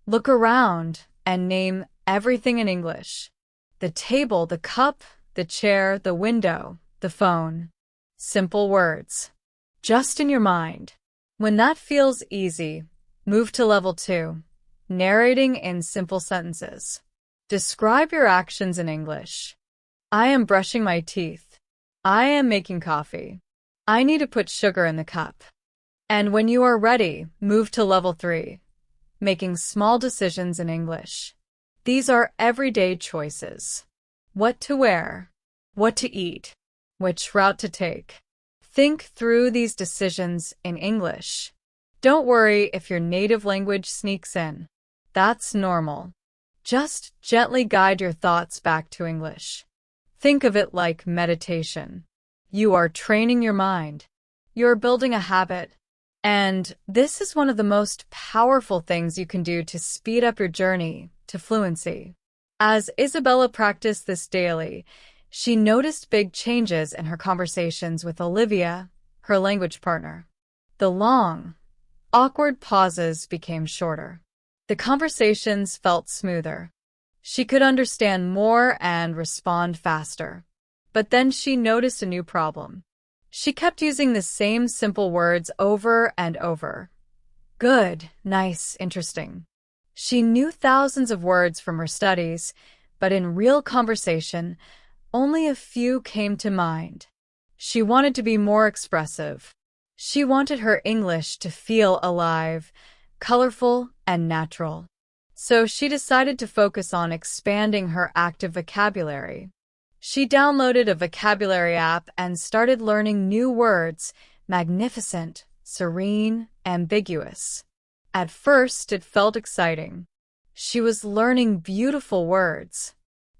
Look around and name everything in English. The table, the cup, the chair, the window, the phone. Simple words. Just in your mind. When that feels easy, move to level 2, narrating in simple sentences. Describe your actions in English. I am brushing my teeth. I am making coffee. I need to put sugar in the cup. And when you are ready, move to level 3, making small decisions in English. These are everyday choices. What to wear, what to eat, which route to take. Think through these decisions in English. Don't worry if your native language sneaks in. That's normal. Just gently guide your thoughts back to English. Think of it like meditation. You are training your mind. You're building a habit. And this is one of the most powerful things you can do to speed up your journey to fluency. As Isabella practiced this daily, she noticed big changes in her conversations with Olivia, her language partner. The long, awkward pauses became shorter. The conversations felt smoother. She could understand more and respond faster. But then she noticed a new problem. She kept using the same simple words over and over. Good, nice, interesting. She knew thousands of words from her studies, but in real conversation, only a few came to mind. She wanted to be more expressive. She wanted her English to feel alive, colorful, and natural. So she decided to focus on expanding her active vocabulary. She downloaded a vocabulary app and started learning new words, magnificent, serene, ambiguous. At first, it felt exciting. She was learning beautiful words.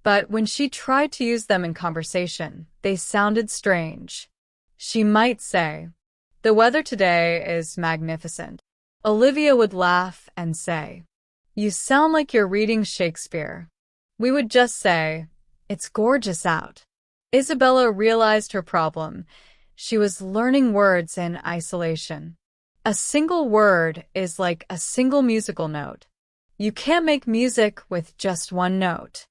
But when she tried to use them in conversation, they sounded strange. She might say, "The weather today is magnificent." Olivia would laugh and say, "You sound like you're reading Shakespeare." We would just say, "It's gorgeous out." Isabella realized her problem. She was learning words in isolation. A single word is like a single musical note. You can't make music with just one note.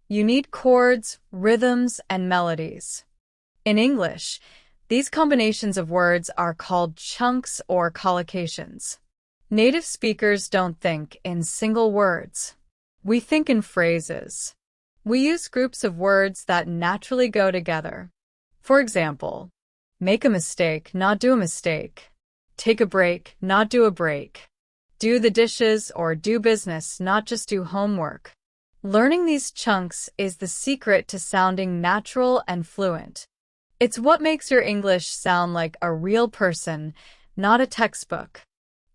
You need chords, rhythms, and melodies. In English, these combinations of words are called chunks or collocations. Native speakers don't think in single words. We think in phrases. We use groups of words that naturally go together. For example, make a mistake, not do a mistake. Take a break, not do a break. Do the dishes or do business, not just do homework. Learning these chunks is the secret to sounding natural and fluent. It's what makes your English sound like a real person, not a textbook.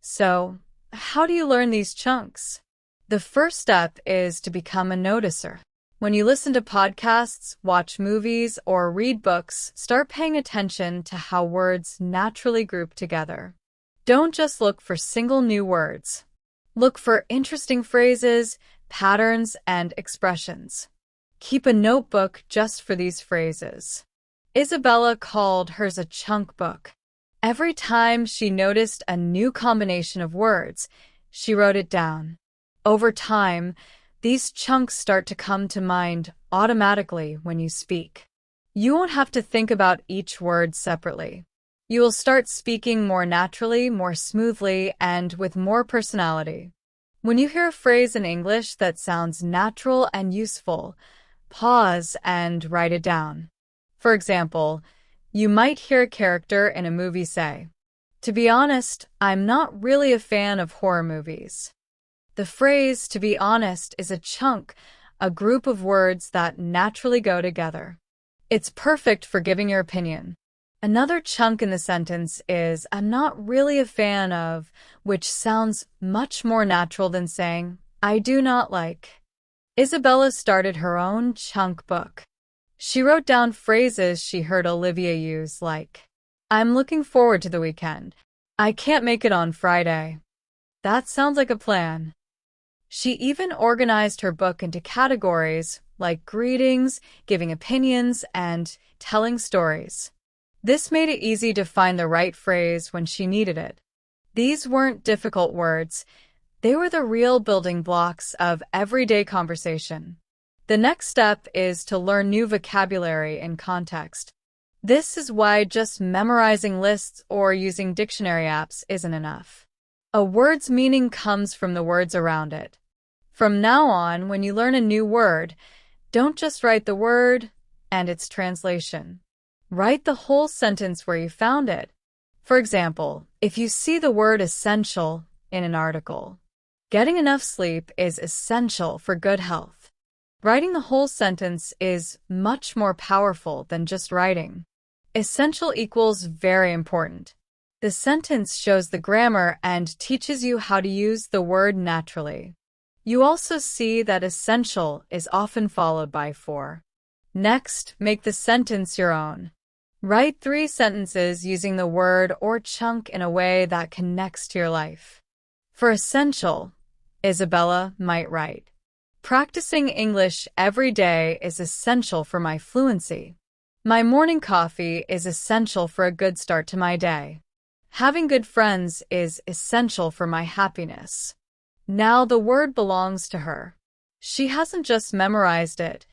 So, how do you learn these chunks? The first step is to become a noticer. When you listen to podcasts, watch movies, or read books, start paying attention to how words naturally group together. Don't just look for single new words. Look for interesting phrases, patterns, and expressions. Keep a notebook just for these phrases. Isabella called hers a chunk book. Every time she noticed a new combination of words, she wrote it down. Over time, these chunks start to come to mind automatically when you speak. You won't have to think about each word separately. You will start speaking more naturally, more smoothly, and with more personality. When you hear a phrase in English that sounds natural and useful, pause and write it down. For example, you might hear a character in a movie say, "To be honest, I'm not really a fan of horror movies." The phrase, "to be honest," is a chunk, a group of words that naturally go together. It's perfect for giving your opinion. Another chunk in the sentence is, "I'm not really a fan of," which sounds much more natural than saying, "I do not like." Isabella started her own chunk book. She wrote down phrases she heard Olivia use like, "I'm looking forward to the weekend. I can't make it on Friday." That sounds like a plan. She even organized her book into categories like greetings, giving opinions, and telling stories. This made it easy to find the right phrase when she needed it. These weren't difficult words. They were the real building blocks of everyday conversation. The next step is to learn new vocabulary in context. This is why just memorizing lists or using dictionary apps isn't enough. A word's meaning comes from the words around it. From now on, when you learn a new word, don't just write the word and its translation. Write the whole sentence where you found it. For example, if you see the word essential in an article, getting enough sleep is essential for good health. Writing the whole sentence is much more powerful than just writing. Essential equals very important. The sentence shows the grammar and teaches you how to use the word naturally. You also see that essential is often followed by for. Next, make the sentence your own. Write 3 sentences using the word or chunk in a way that connects to your life. For essential, Isabella might write, "Practicing English every day is essential for my fluency. My morning coffee is essential for a good start to my day. Having good friends is essential for my happiness." Now the word belongs to her. She hasn't just memorized it.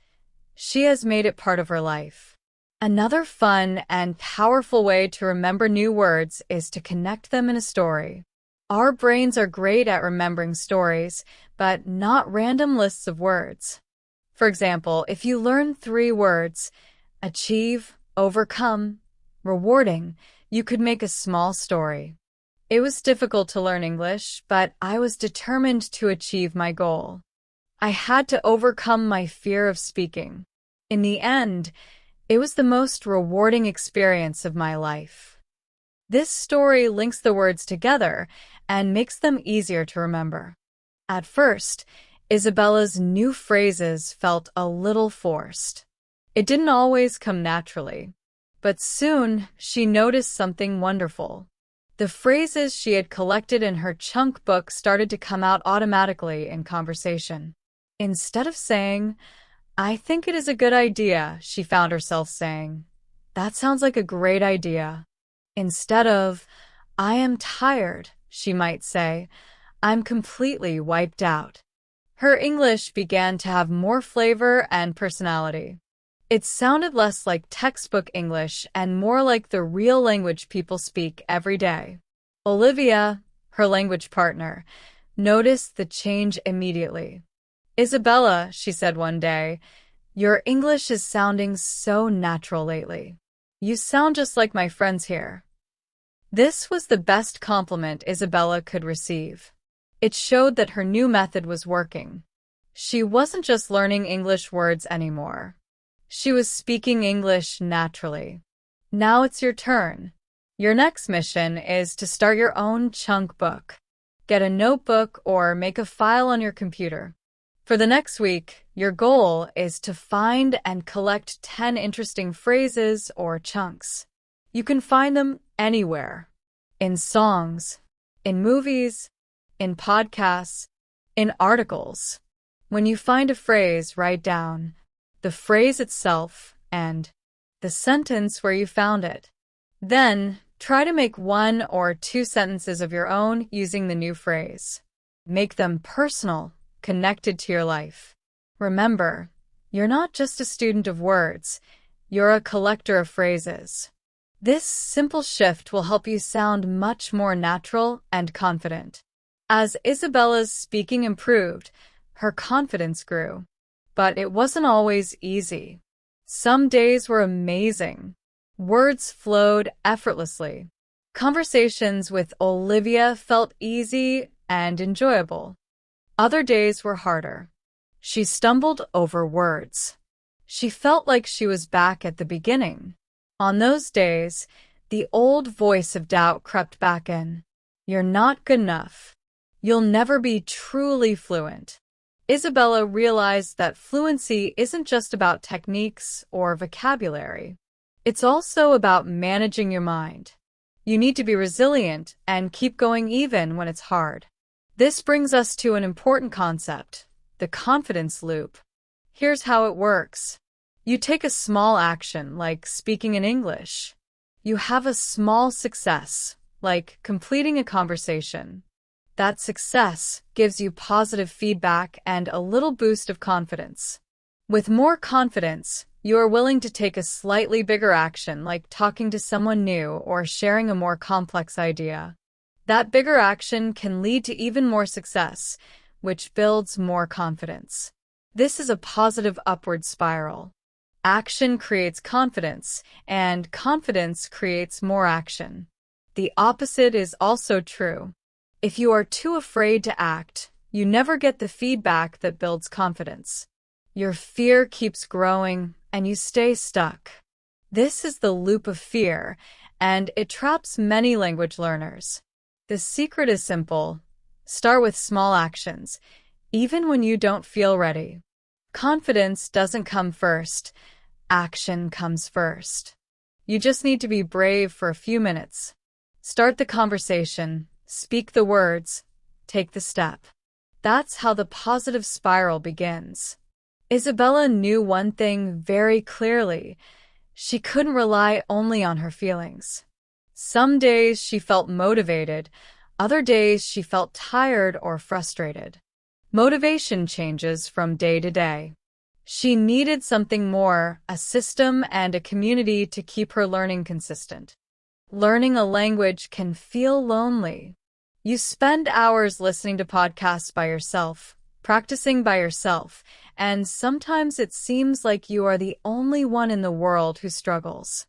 She has made it part of her life. Another fun and powerful way to remember new words is to connect them in a story. Our brains are great at remembering stories, but not random lists of words. For example, if you learn 3 words, achieve, overcome, rewarding, you could make a small story. It was difficult to learn English, but I was determined to achieve my goal. I had to overcome my fear of speaking. In the end, it was the most rewarding experience of my life. This story links the words together and makes them easier to remember. At first, Isabella's new phrases felt a little forced. It didn't always come naturally. But soon, she noticed something wonderful. The phrases she had collected in her chunk book started to come out automatically in conversation. Instead of saying, "I think it is a good idea," she found herself saying, "That sounds like a great idea." Instead of, "I am tired," she might say, "I'm completely wiped out." Her English began to have more flavor and personality. It sounded less like textbook English and more like the real language people speak every day. Olivia, her language partner, noticed the change immediately. "Isabella," she said one day, "your English is sounding so natural lately. You sound just like my friends here." This was the best compliment Isabella could receive. It showed that her new method was working. She wasn't just learning English words anymore. She was speaking English naturally. Now it's your turn. Your next mission is to start your own chunk book. Get a notebook or make a file on your computer. For the next week, your goal is to find and collect 10 interesting phrases or chunks. You can find them anywhere. In songs, in movies, in podcasts, in articles. When you find a phrase, write down the phrase itself and the sentence where you found it. Then, try to make 1 or 2 sentences of your own using the new phrase. Make them personal, connected to your life. Remember, you're not just a student of words, you're a collector of phrases. This simple shift will help you sound much more natural and confident. As Isabella's speaking improved, her confidence grew. But it wasn't always easy. Some days were amazing. Words flowed effortlessly. Conversations with Olivia felt easy and enjoyable. Other days were harder. She stumbled over words. She felt like she was back at the beginning. On those days, the old voice of doubt crept back in. You're not good enough. You'll never be truly fluent. Isabella realized that fluency isn't just about techniques or vocabulary. It's also about managing your mind. You need to be resilient and keep going even when it's hard. This brings us to an important concept, the confidence loop. Here's how it works. You take a small action, like speaking in English. You have a small success, like completing a conversation. That success gives you positive feedback and a little boost of confidence. With more confidence, you are willing to take a slightly bigger action, like talking to someone new or sharing a more complex idea. That bigger action can lead to even more success, which builds more confidence. This is a positive upward spiral. Action creates confidence, and confidence creates more action. The opposite is also true. If you are too afraid to act, you never get the feedback that builds confidence. Your fear keeps growing, and you stay stuck. This is the loop of fear, and it traps many language learners. The secret is simple. Start with small actions, even when you don't feel ready. Confidence doesn't come first. Action comes first. You just need to be brave for a few minutes. Start the conversation, speak the words, take the step. That's how the positive spiral begins. Isabella knew one thing very clearly. She couldn't rely only on her feelings. Some days she felt motivated, other days she felt tired or frustrated. Motivation changes from day to day. She needed something more, a system and a community to keep her learning consistent. Learning a language can feel lonely. You spend hours listening to podcasts by yourself, practicing by yourself, and sometimes it seems like you are the only one in the world who struggles.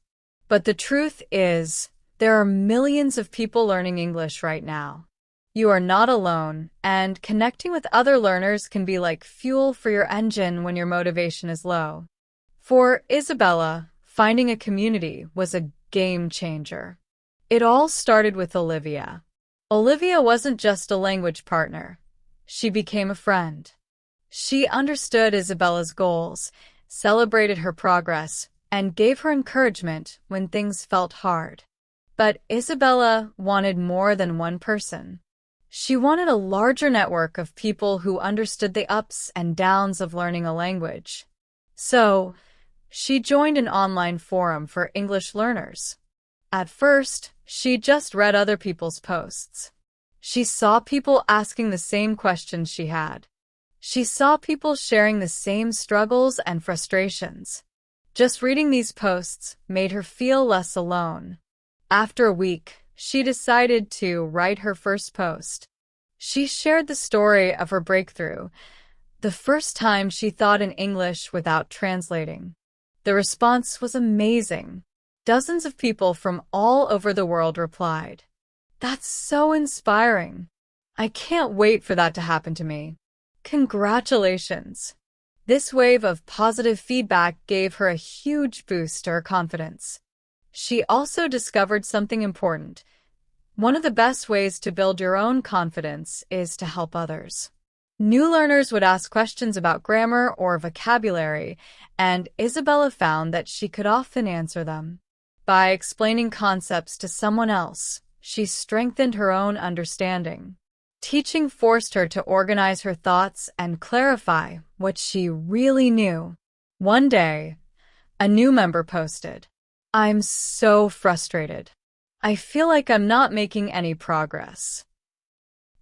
But the truth is, there are millions of people learning English right now. You are not alone, and connecting with other learners can be like fuel for your engine when your motivation is low. For Isabella, finding a community was a game changer. It all started with Olivia. Olivia wasn't just a language partner. She became a friend. She understood Isabella's goals, celebrated her progress, and gave her encouragement when things felt hard. But Isabella wanted more than one person. She wanted a larger network of people who understood the ups and downs of learning a language. So, she joined an online forum for English learners. At first, she just read other people's posts. She saw people asking the same questions she had. She saw people sharing the same struggles and frustrations. Just reading these posts made her feel less alone. After a week, she decided to write her first post. She shared the story of her breakthrough, the first time she thought in English without translating. The response was amazing. Dozens of people from all over the world replied. "That's so inspiring. I can't wait for that to happen to me. Congratulations." This wave of positive feedback gave her a huge boost to her confidence. She also discovered something important. One of the best ways to build your own confidence is to help others. New learners would ask questions about grammar or vocabulary, and Isabella found that she could often answer them. By explaining concepts to someone else, she strengthened her own understanding. Teaching forced her to organize her thoughts and clarify what she really knew. One day, a new member posted, "I'm so frustrated. I feel like I'm not making any progress."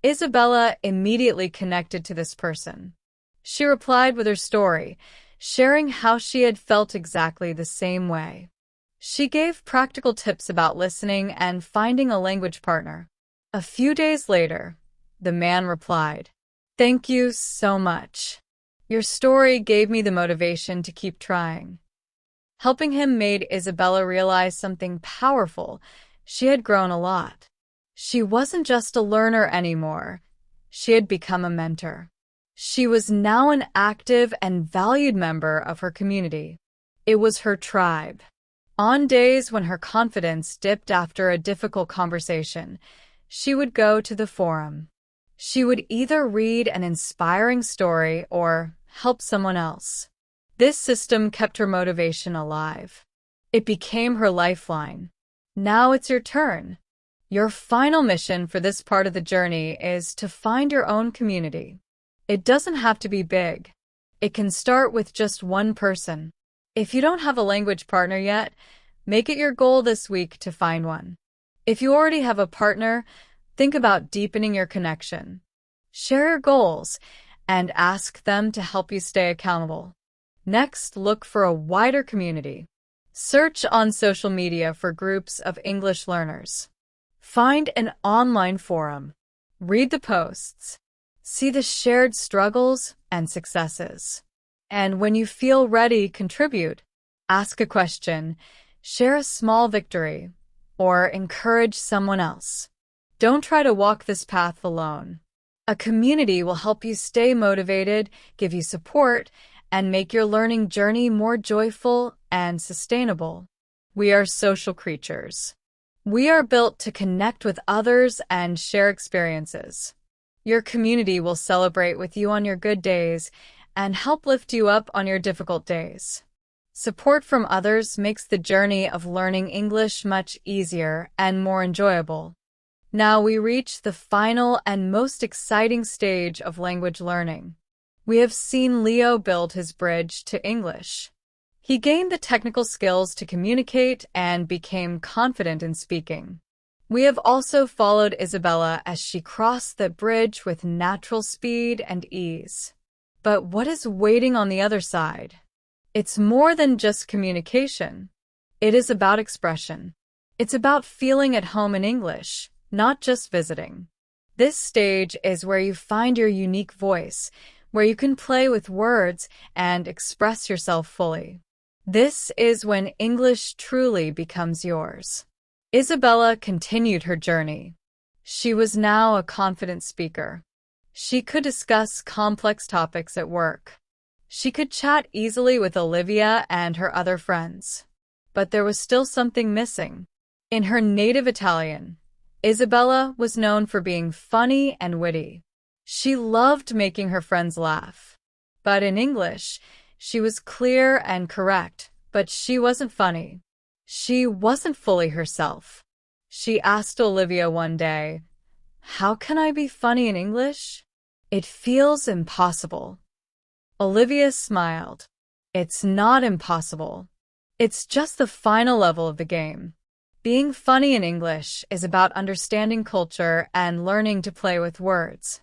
Isabella immediately connected to this person. She replied with her story, sharing how she had felt exactly the same way. She gave practical tips about listening and finding a language partner. A few days later, the man replied, "Thank you so much. Your story gave me the motivation to keep trying." Helping him made Isabella realize something powerful. She had grown a lot. She wasn't just a learner anymore. She had become a mentor. She was now an active and valued member of her community. It was her tribe. On days when her confidence dipped after a difficult conversation, she would go to the forum. She would either read an inspiring story or help someone else. This system kept her motivation alive. It became her lifeline. Now it's your turn. Your final mission for this part of the journey is to find your own community. It doesn't have to be big. It can start with just one person. If you don't have a language partner yet, make it your goal this week to find one. If you already have a partner, think about deepening your connection. Share your goals and ask them to help you stay accountable. Next, look for a wider community. Search on social media for groups of English learners. Find an online forum. Read the posts. See the shared struggles and successes. And when you feel ready, contribute. Ask a question, share a small victory, or encourage someone else. Don't try to walk this path alone. A community will help you stay motivated, give you support, and make your learning journey more joyful and sustainable. We are social creatures. We are built to connect with others and share experiences. Your community will celebrate with you on your good days and help lift you up on your difficult days. Support from others makes the journey of learning English much easier and more enjoyable. Now we reach the final and most exciting stage of language learning. We have seen Leo build his bridge to English. He gained the technical skills to communicate and became confident in speaking. We have also followed Isabella as she crossed the bridge with natural speed and ease. But what is waiting on the other side? It's more than just communication. It is about expression. It's about feeling at home in English, not just visiting. This stage is where you find your unique voice, where you can play with words and express yourself fully. This is when English truly becomes yours. Isabella continued her journey. She was now a confident speaker. She could discuss complex topics at work. She could chat easily with Olivia and her other friends. But there was still something missing. In her native Italian, Isabella was known for being funny and witty. She loved making her friends laugh. But in English, she was clear and correct, but she wasn't funny. She wasn't fully herself. She asked Olivia one day, "How can I be funny in English? It feels impossible." Olivia smiled. "It's not impossible. It's just the final level of the game. Being funny in English is about understanding culture and learning to play with words."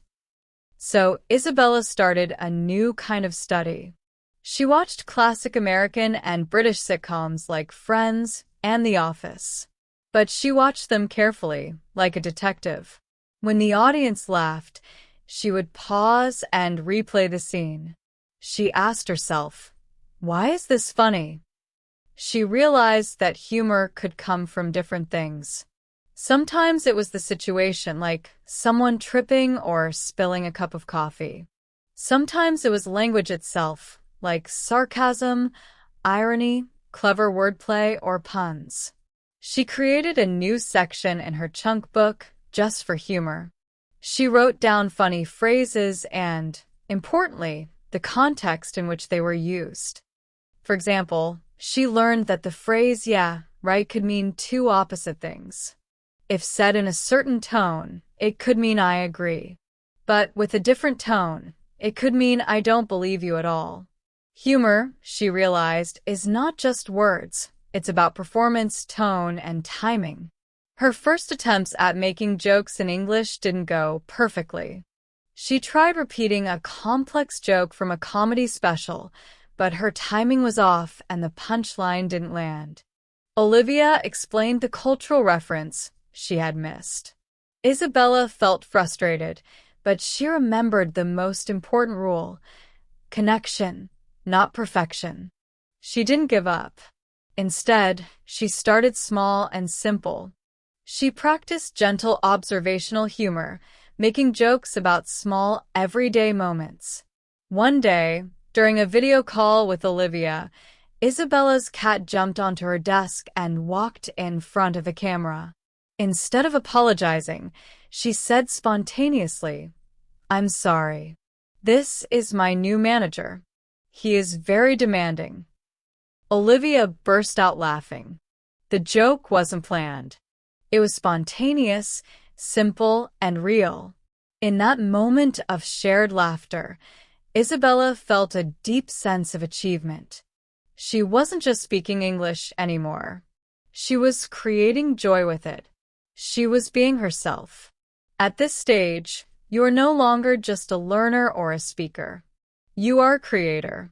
So Isabella started a new kind of study. She watched classic American and British sitcoms like Friends and The Office. But she watched them carefully, like a detective. When the audience laughed, she would pause and replay the scene. She asked herself, "Why is this funny?" She realized that humor could come from different things. Sometimes it was the situation, like someone tripping or spilling a cup of coffee. Sometimes it was language itself, like sarcasm, irony, clever wordplay, or puns. She created a new section in her chunk book just for humor. She wrote down funny phrases and, importantly, the context in which they were used. For example, she learned that the phrase "yeah, right" could mean two opposite things. If said in a certain tone, it could mean "I agree." But with a different tone, it could mean "I don't believe you at all." Humor, she realized, is not just words. It's about performance, tone, and timing. Her first attempts at making jokes in English didn't go perfectly. She tried repeating a complex joke from a comedy special, but her timing was off and the punchline didn't land. Olivia explained the cultural reference she had missed. Isabella felt frustrated, but she remembered the most important rule: connection, not perfection. She didn't give up. Instead, she started small and simple. She practiced gentle observational humor, making jokes about small, everyday moments. One day, during a video call with Olivia, Isabella's cat jumped onto her desk and walked in front of the camera. Instead of apologizing, she said spontaneously, "I'm sorry. This is my new manager. He is very demanding." Olivia burst out laughing. The joke wasn't planned. It was spontaneous, simple, and real. In that moment of shared laughter, Isabella felt a deep sense of achievement. She wasn't just speaking English anymore. She was creating joy with it. She was being herself. At this stage, you are no longer just a learner or a speaker. You are a creator.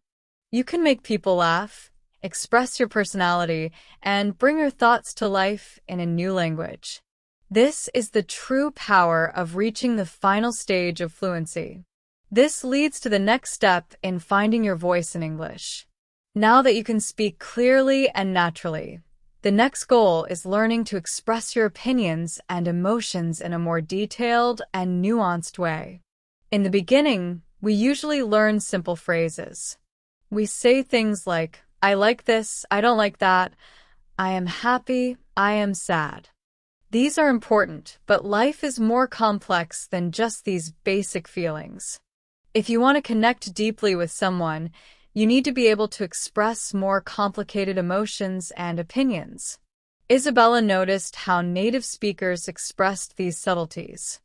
You can make people laugh, express your personality, and bring your thoughts to life in a new language. This is the true power of reaching the final stage of fluency. This leads to the next step in finding your voice in English. Now that you can speak clearly and naturally, the next goal is learning to express your opinions and emotions in a more detailed and nuanced way. In the beginning, we usually learn simple phrases. We say things like, "I like this, I don't like that, I am happy, I am sad." These are important, but life is more complex than just these basic feelings. If you want to connect deeply with someone, you need to be able to express more complicated emotions and opinions. Isabella noticed how native speakers expressed these subtleties.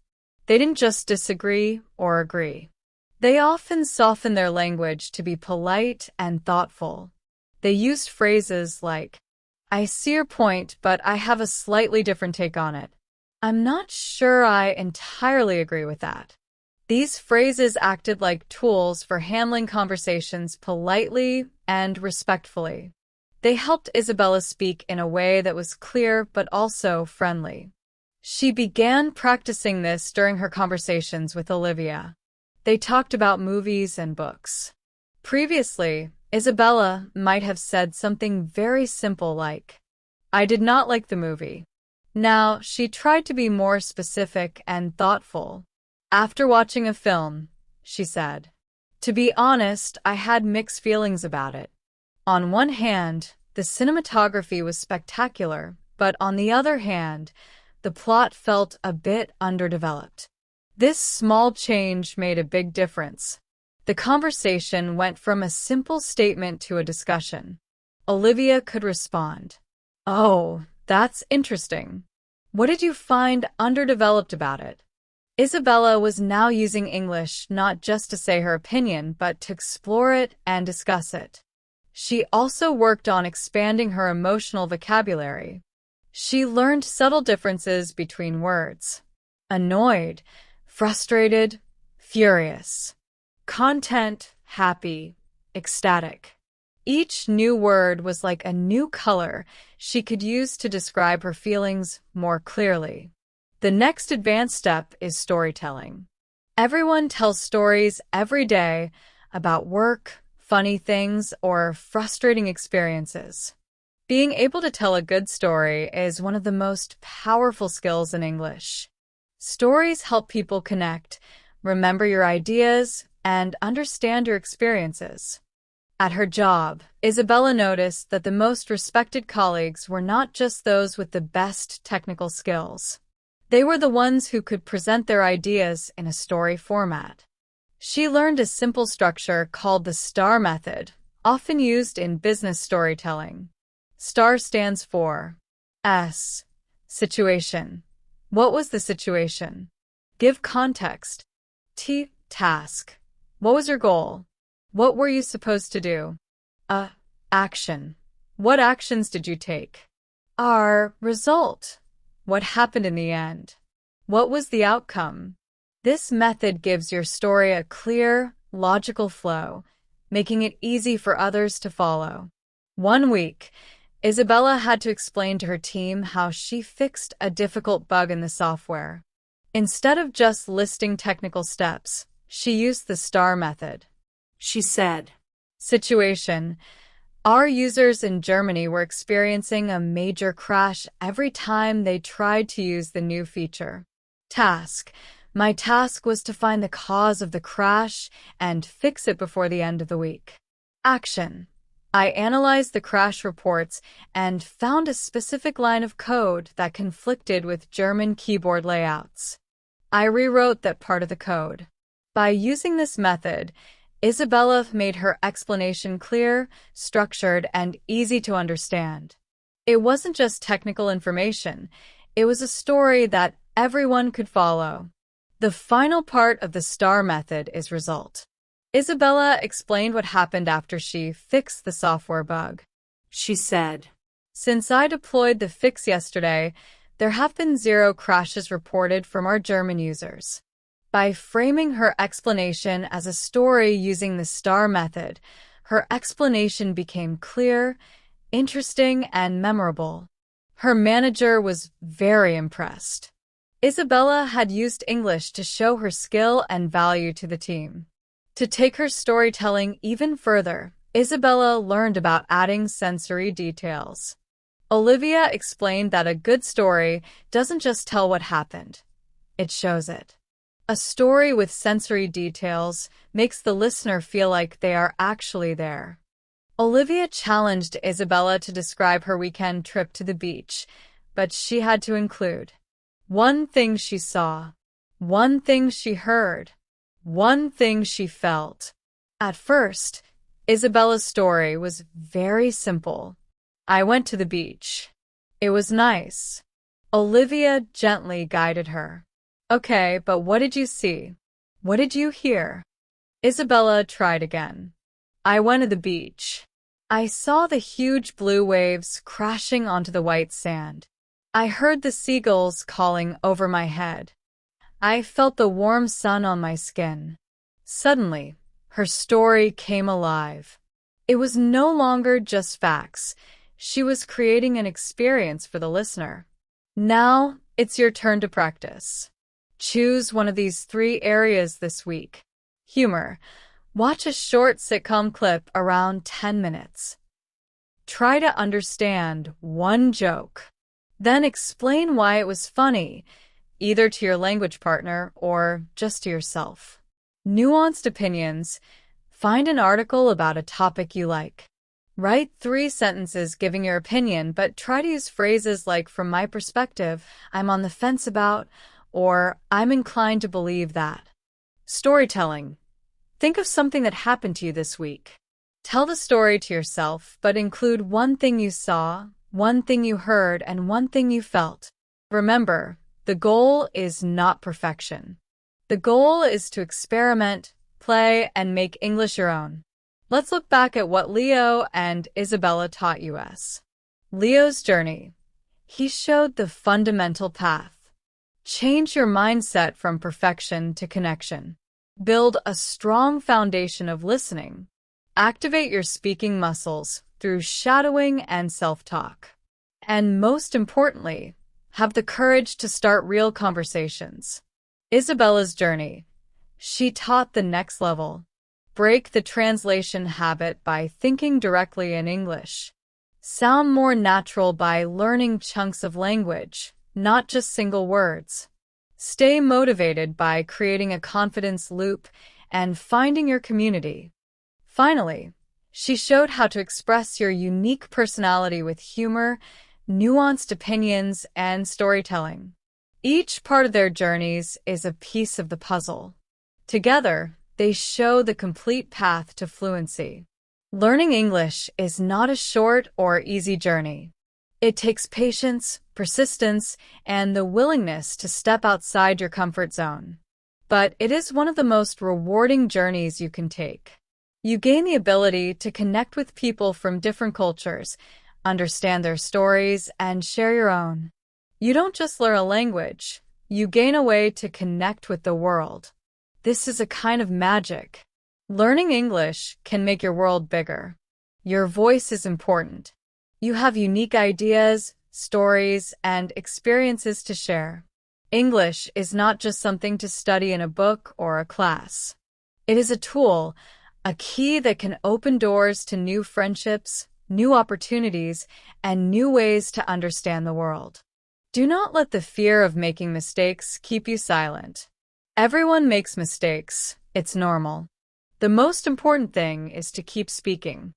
They didn't just disagree or agree. They often softened their language to be polite and thoughtful. They used phrases like, "I see your point, but I have a slightly different take on it. I'm not sure I entirely agree with that." These phrases acted like tools for handling conversations politely and respectfully. They helped Isabella speak in a way that was clear but also friendly. She began practicing this during her conversations with Olivia. They talked about movies and books. Previously, Isabella might have said something very simple like, "I did not like the movie." Now, she tried to be more specific and thoughtful. "After watching a film," she said, "to be honest, I had mixed feelings about it. On one hand, the cinematography was spectacular, but on the other hand, the plot felt a bit underdeveloped. This small change made a big difference. The conversation went from a simple statement to a discussion. Olivia could respond, "Oh, that's interesting. What did you find underdeveloped about it?" Isabella was now using English not just to say her opinion, but to explore it and discuss it. She also worked on expanding her emotional vocabulary. She learned subtle differences between words: annoyed, frustrated, furious, content, happy, ecstatic. Each new word was like a new color she could use to describe her feelings more clearly. The next advanced step is storytelling. Everyone tells stories every day about work, funny things, or frustrating experiences. Being able to tell a good story is one of the most powerful skills in English. Stories help people connect, remember your ideas, and understand your experiences. At her job, Isabella noticed that the most respected colleagues were not just those with the best technical skills. They were the ones who could present their ideas in a story format. She learned a simple structure called the STAR method, often used in business storytelling. STAR stands for S. Situation. What was the situation? Give context. T. Task. What was your goal? What were you supposed to do? Action. What actions did you take? R. Result. What happened in the end? What was the outcome? This method gives your story a clear, logical flow, making it easy for others to follow. One week, Isabella had to explain to her team how she fixed a difficult bug in the software. Instead of just listing technical steps, she used the STAR method. She said, Situation. Our users in Germany were experiencing a major crash every time they tried to use the new feature. Task. My task was to find the cause of the crash and fix it before the end of the week. Action. I analyzed the crash reports and found a specific line of code that conflicted with German keyboard layouts. I rewrote that part of the code. By using this method, Isabella made her explanation clear, structured, and easy to understand. It wasn't just technical information, it was a story that everyone could follow. The final part of the STAR method is result. Isabella explained what happened after she fixed the software bug. She said, Since I deployed the fix yesterday, there have been 0 crashes reported from our German users. By framing her explanation as a story using the STAR method, her explanation became clear, interesting, and memorable. Her manager was very impressed. Isabella had used English to show her skill and value to the team. To take her storytelling even further, Isabella learned about adding sensory details. Olivia explained that a good story doesn't just tell what happened, it shows it. A story with sensory details makes the listener feel like they are actually there. Olivia challenged Isabella to describe her weekend trip to the beach, but she had to include one thing she saw, one thing she heard, one thing she felt. At first, Isabella's story was very simple. I went to the beach. It was nice. Olivia gently guided her. Okay, but what did you see? What did you hear? Isabella tried again. I went to the beach. I saw the huge blue waves crashing onto the white sand. I heard the seagulls calling over my head. I felt the warm sun on my skin. Suddenly, her story came alive. It was no longer just facts. She was creating an experience for the listener. Now, it's your turn to practice. Choose one of these 3 areas this week. Humor. Watch a short sitcom clip around 10 minutes. Try to understand one joke. Then explain why it was funny, either to your language partner or just to yourself. Nuanced opinions. Find an article about a topic you like. Write 3 sentences giving your opinion, but try to use phrases like "from my perspective," "I'm on the fence about," or "I'm inclined to believe that." Storytelling. Think of something that happened to you this week. Tell the story to yourself, but include one thing you saw, one thing you heard, and one thing you felt. Remember, the goal is not perfection. The goal is to experiment, play, and make English your own. Let's look back at what Leo and Isabella taught us. Leo's journey. He showed the fundamental path. Change your mindset from perfection to connection. Build a strong foundation of listening. Activate your speaking muscles through shadowing and self-talk. And most importantly, have the courage to start real conversations. Isabella's journey. She taught the next level. Break the translation habit by thinking directly in English. Sound more natural by learning chunks of language, not just single words. Stay motivated by creating a confidence loop and finding your community. Finally, she showed how to express your unique personality with humor, nuanced opinions, and storytelling. Each part of their journeys is a piece of the puzzle. Together, they show the complete path to fluency. Learning English is not a short or easy journey. It takes patience, persistence, and the willingness to step outside your comfort zone. But it is one of the most rewarding journeys you can take. You gain the ability to connect with people from different cultures, understand their stories, and share your own. You don't just learn a language, you gain a way to connect with the world. This is a kind of magic. Learning English can make your world bigger. Your voice is important. You have unique ideas, stories, and experiences to share. English is not just something to study in a book or a class. It is a tool, a key that can open doors to new friendships, new opportunities, and new ways to understand the world. Do not let the fear of making mistakes keep you silent. Everyone makes mistakes. It's normal. The most important thing is to keep speaking.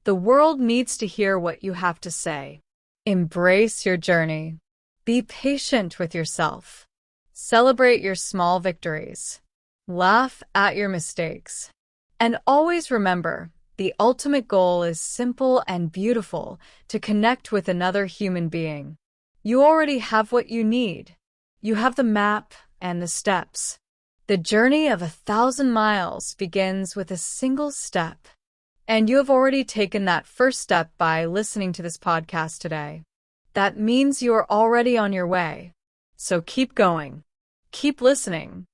The world needs to hear what you have to say. Embrace your journey. Be patient with yourself. Celebrate your small victories. Laugh at your mistakes. And always remember, the ultimate goal is simple and beautiful: to connect with another human being. You already have what you need. You have the map and the steps. The journey of 1,000 miles begins with a single step. And you have already taken that first step by listening to this podcast today. That means you are already on your way. So keep going. Keep listening.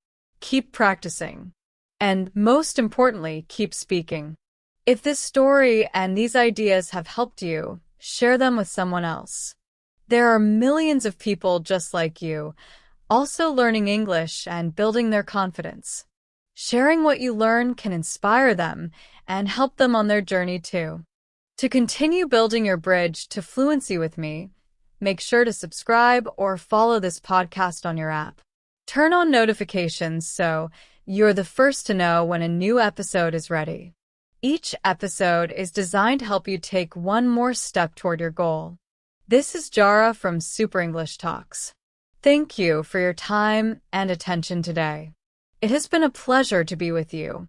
Keep practicing. And most importantly, keep speaking. If this story and these ideas have helped you, share them with someone else. There are millions of people just like you, also learning English and building their confidence. Sharing what you learn can inspire them and help them on their journey too. To continue building your bridge to fluency with me, make sure to subscribe or follow this podcast on your app. Turn on notifications so you're the first to know when a new episode is ready. Each episode is designed to help you take one more step toward your goal. This is Jara from Super English Talks. Thank you for your time and attention today. It has been a pleasure to be with you.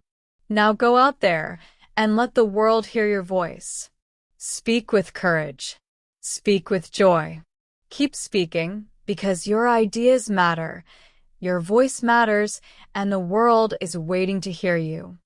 Now go out there and let the world hear your voice. Speak with courage. Speak with joy. Keep speaking because your ideas matter, your voice matters, and the world is waiting to hear you.